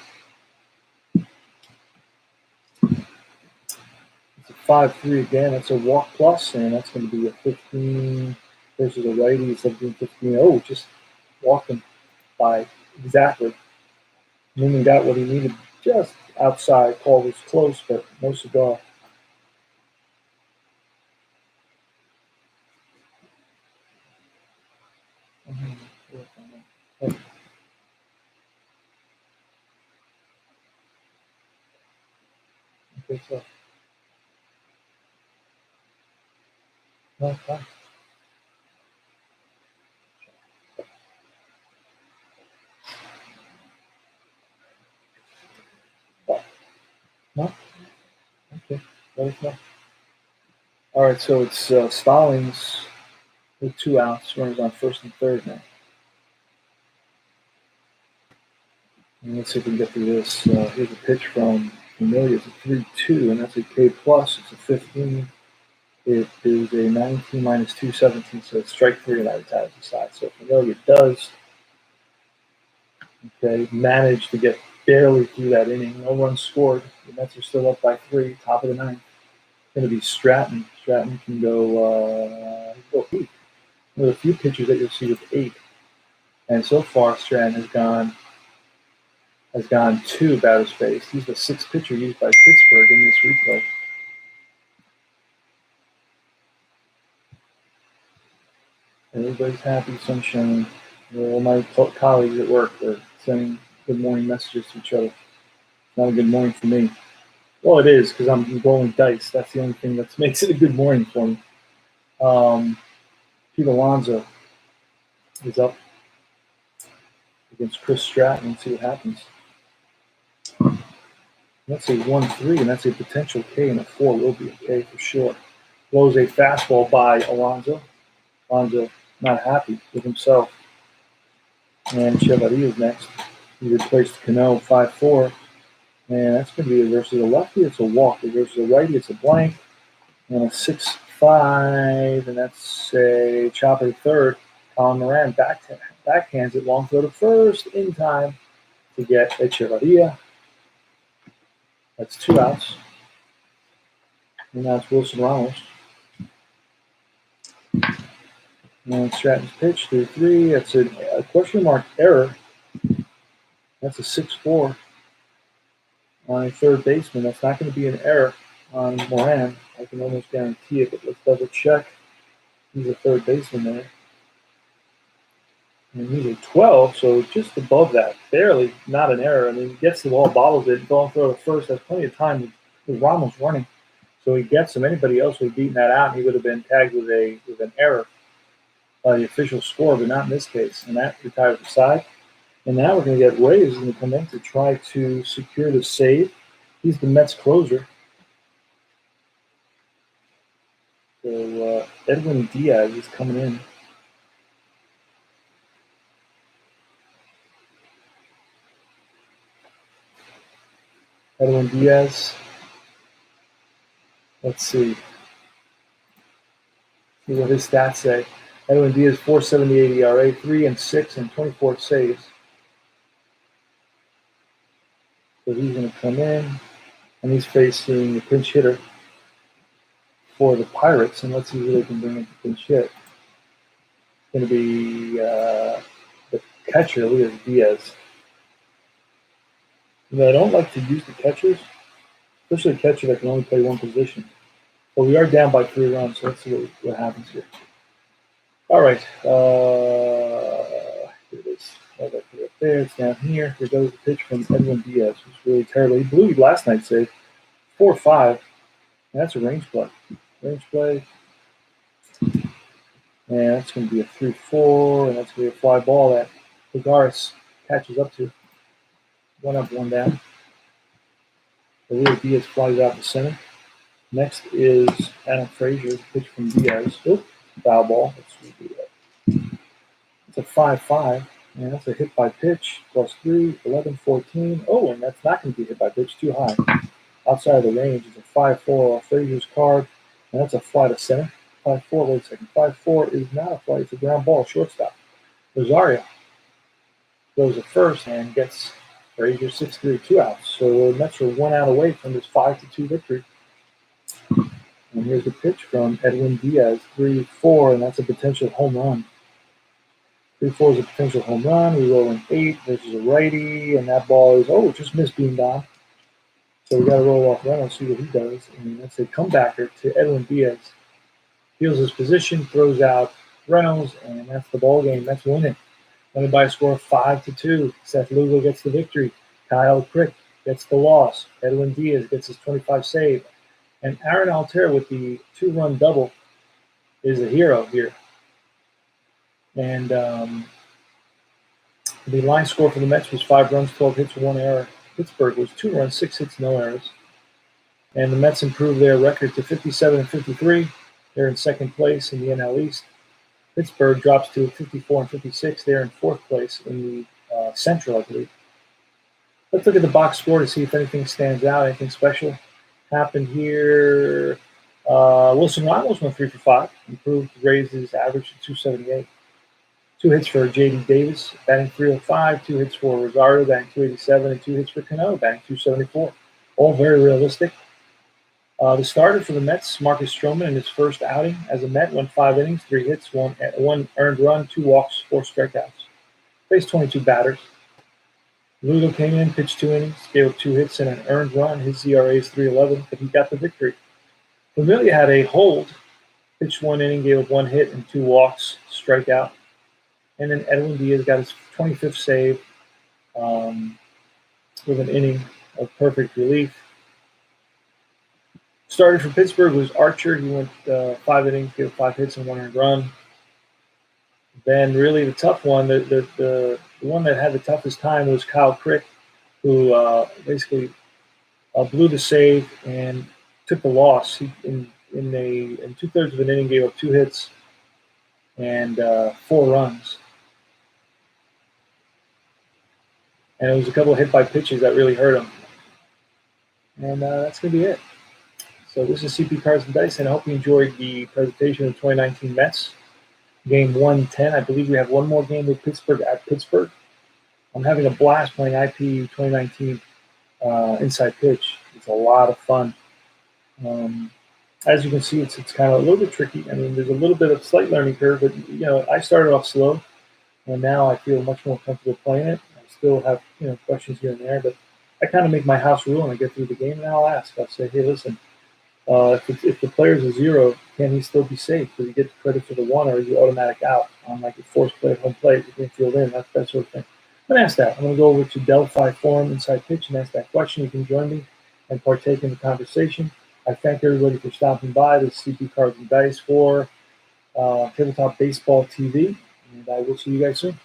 It's a 5-3 again. That's a walk plus, and that's going to be a 15 versus a righty, 17-15. Oh, just walking by exactly. Newman got what he needed just outside. Call was close, but no cigar. Okay, so. No, fine. No? Okay. Let us know. All right, so it's Stallings with 2 outs. Runners on first and third now. And let's see if we can get through this. Here's a pitch from Familia. It's a 3-2, and that's a K plus. It's a 15. It is a 19 minus 217, so it's strike 3 and out of the side. So Familia does manage to get barely through that inning. No runs scored. The Mets are still up by 3, top of the ninth. It's going to be Stratton. Stratton can go 8. One of the few pitchers that you'll see with 8. And so far, Stratton has gone 2 batters faced. He's the 6th pitcher used by Pittsburgh in this replay. Everybody's happy, sunshine. All my colleagues at work are sending good morning messages to each other. Not a good morning for me. Well, it is because I'm rolling dice. That's the only thing that makes it a good morning for me. Pete Alonso is up against Chris Stratton. Let's see what happens. That's a 1-3, and that's a potential K, and a 4 will be a K for sure. Blows a fastball by Alonso. Alonso not happy with himself. And Chevalier is next. He replaced Cano 5-4. And that's going to be a versus a lefty. It's a walk. A versus a righty. It's a blank. And a 6-5. And that's a chopper third. Colin Moran backhands it. Long throw to first in time to get Echevarria. That's 2 outs. And now it's Wilson Ramos. And Stratton's pitch, 3-3. That's a question mark error. That's a 6-4 on a third baseman. That's not going to be an error on Moran. I can almost guarantee it, but let's double check. He's a third baseman there. And he's a 12, so just above that. Barely, not an error. I mean, he gets the ball, bobbles it, don't throw to first. Has plenty of time with Ramos running. So he gets him. Anybody else would have beaten that out, and he would have been tagged with an error by the official score, but not in this case. And that retires the side. And now we're going to get Reyes going to come in to try to secure the save. He's the Mets closer. So Edwin Diaz is coming in. Edwin Diaz. Let's see. See what his stats say. Edwin Diaz, 4.78 ERA, 3-6, and 24 saves. So he's going to come in, and he's facing the pinch hitter for the Pirates. And let's see who they can bring in to pinch hit. It's going to be the catcher, Luis Diaz. You know, I don't like to use the catchers, especially a catcher that can only play one position. But we are down by 3 runs, so let's see what happens here. All right. Here it is. I'll put it up there. It's down here. Here goes the pitch from Edwin Diaz, who's really terrible. He blew last night's save. 4-5. That's a range play. Range play. And that's going to be a 3-4, and that's going to be a fly ball that Lagares catches up to. 1 up, 1 down. Luis Diaz flies out to center. Next is Adam Frazier, pitch from Diaz. Oh, foul ball. Let's redo that. It's a 5-5, and that's a hit by pitch, +3, 11, 14. Oh, and that's not going to be hit by pitch, too high. Outside of the range, it's a 5-4 off Frazier's card, and that's a fly to center. 5-4, wait a second. 5-4 is not a fly, it's a ground ball, shortstop. Rosario goes at first and gets Frazier 6-3, 2 outs. So the Mets are 1 out away from this 5-2 victory. And here's the pitch from Edwin Diaz, 3-4, and that's a potential home run. 3-4 is a potential home run. We roll in 8 versus a righty, and that ball is, just missed being on. So we got to roll off Reynolds, see what he does. And that's a comebacker to Edwin Diaz. Feels his position, throws out Reynolds, and that's the ball game. That's winning. Winning by a score of 5-2. Seth Lugo gets the victory. Kyle Crick gets the loss. Edwin Diaz gets his 25 save. And Aaron Altherr with the 2-run double is a hero here. And the line score for the Mets was 5 runs, 12 hits, 1 error. Pittsburgh was 2 runs, 6 hits, no errors. And the Mets improved their record to 57-53. They're in second place in the NL East. Pittsburgh drops to 54-56. They're in fourth place in the Central, I believe. Let's look at the box score to see if anything stands out, anything special happened here. Wilson Ramos went 3 for 5, improved, raised his average to 278. 2 hits for J.D. Davis, batting 305. 2 hits for Rosario, batting 287, and 2 hits for Cano, batting 274. All very realistic. The starter for the Mets, Marcus Stroman, in his first outing as a Met, went 5 innings, 3 hits, 1 earned run, 2 walks, 4 strikeouts. Faced 22 batters. Lugo came in, pitched 2 innings, gave up 2 hits and an earned run. His ERA is 3.11, but he got the victory. Familia had a hold, pitched 1 inning, gave up 1 hit and 2 walks, strikeout. And then Edwin Diaz got his 25th save with an inning of perfect relief. Started for Pittsburgh was Archer. He went 5 innings, gave 5 hits and 1 earned run. Then really the tough one, the one that had the toughest time was Kyle Crick, who basically blew the save and took the loss. He in 2/3 of an inning gave up 2 hits and 4 runs. And it was a couple of hit by pitches that really hurt him. And that's going to be it. So this is CP Cards and Dice, and I hope you enjoyed the presentation of the 2019 Mets. Game 110. I believe we have one more game with Pittsburgh at Pittsburgh. I'm having a blast playing IP 2019 Inside Pitch. It's a lot of fun. As you can see, it's kind of a little bit tricky. I mean, there's a little bit of slight learning curve, but I started off slow, and now I feel much more comfortable playing it. I still have questions here and there, but I kind of make my house rule and I get through the game, and I'll ask. I'll say, hey, listen. If the player's a 0, can he still be safe? Does he get the credit for the 1, or is he automatic out on like a forced play at home plate? You can field in, that sort of thing. I'm going to ask that. I'm going to go over to Delphi Forum Inside Pitch and ask that question. You can join me and partake in the conversation. I thank everybody for stopping by. This is CP Cards and Dice for Tabletop Baseball TV, and I will see you guys soon.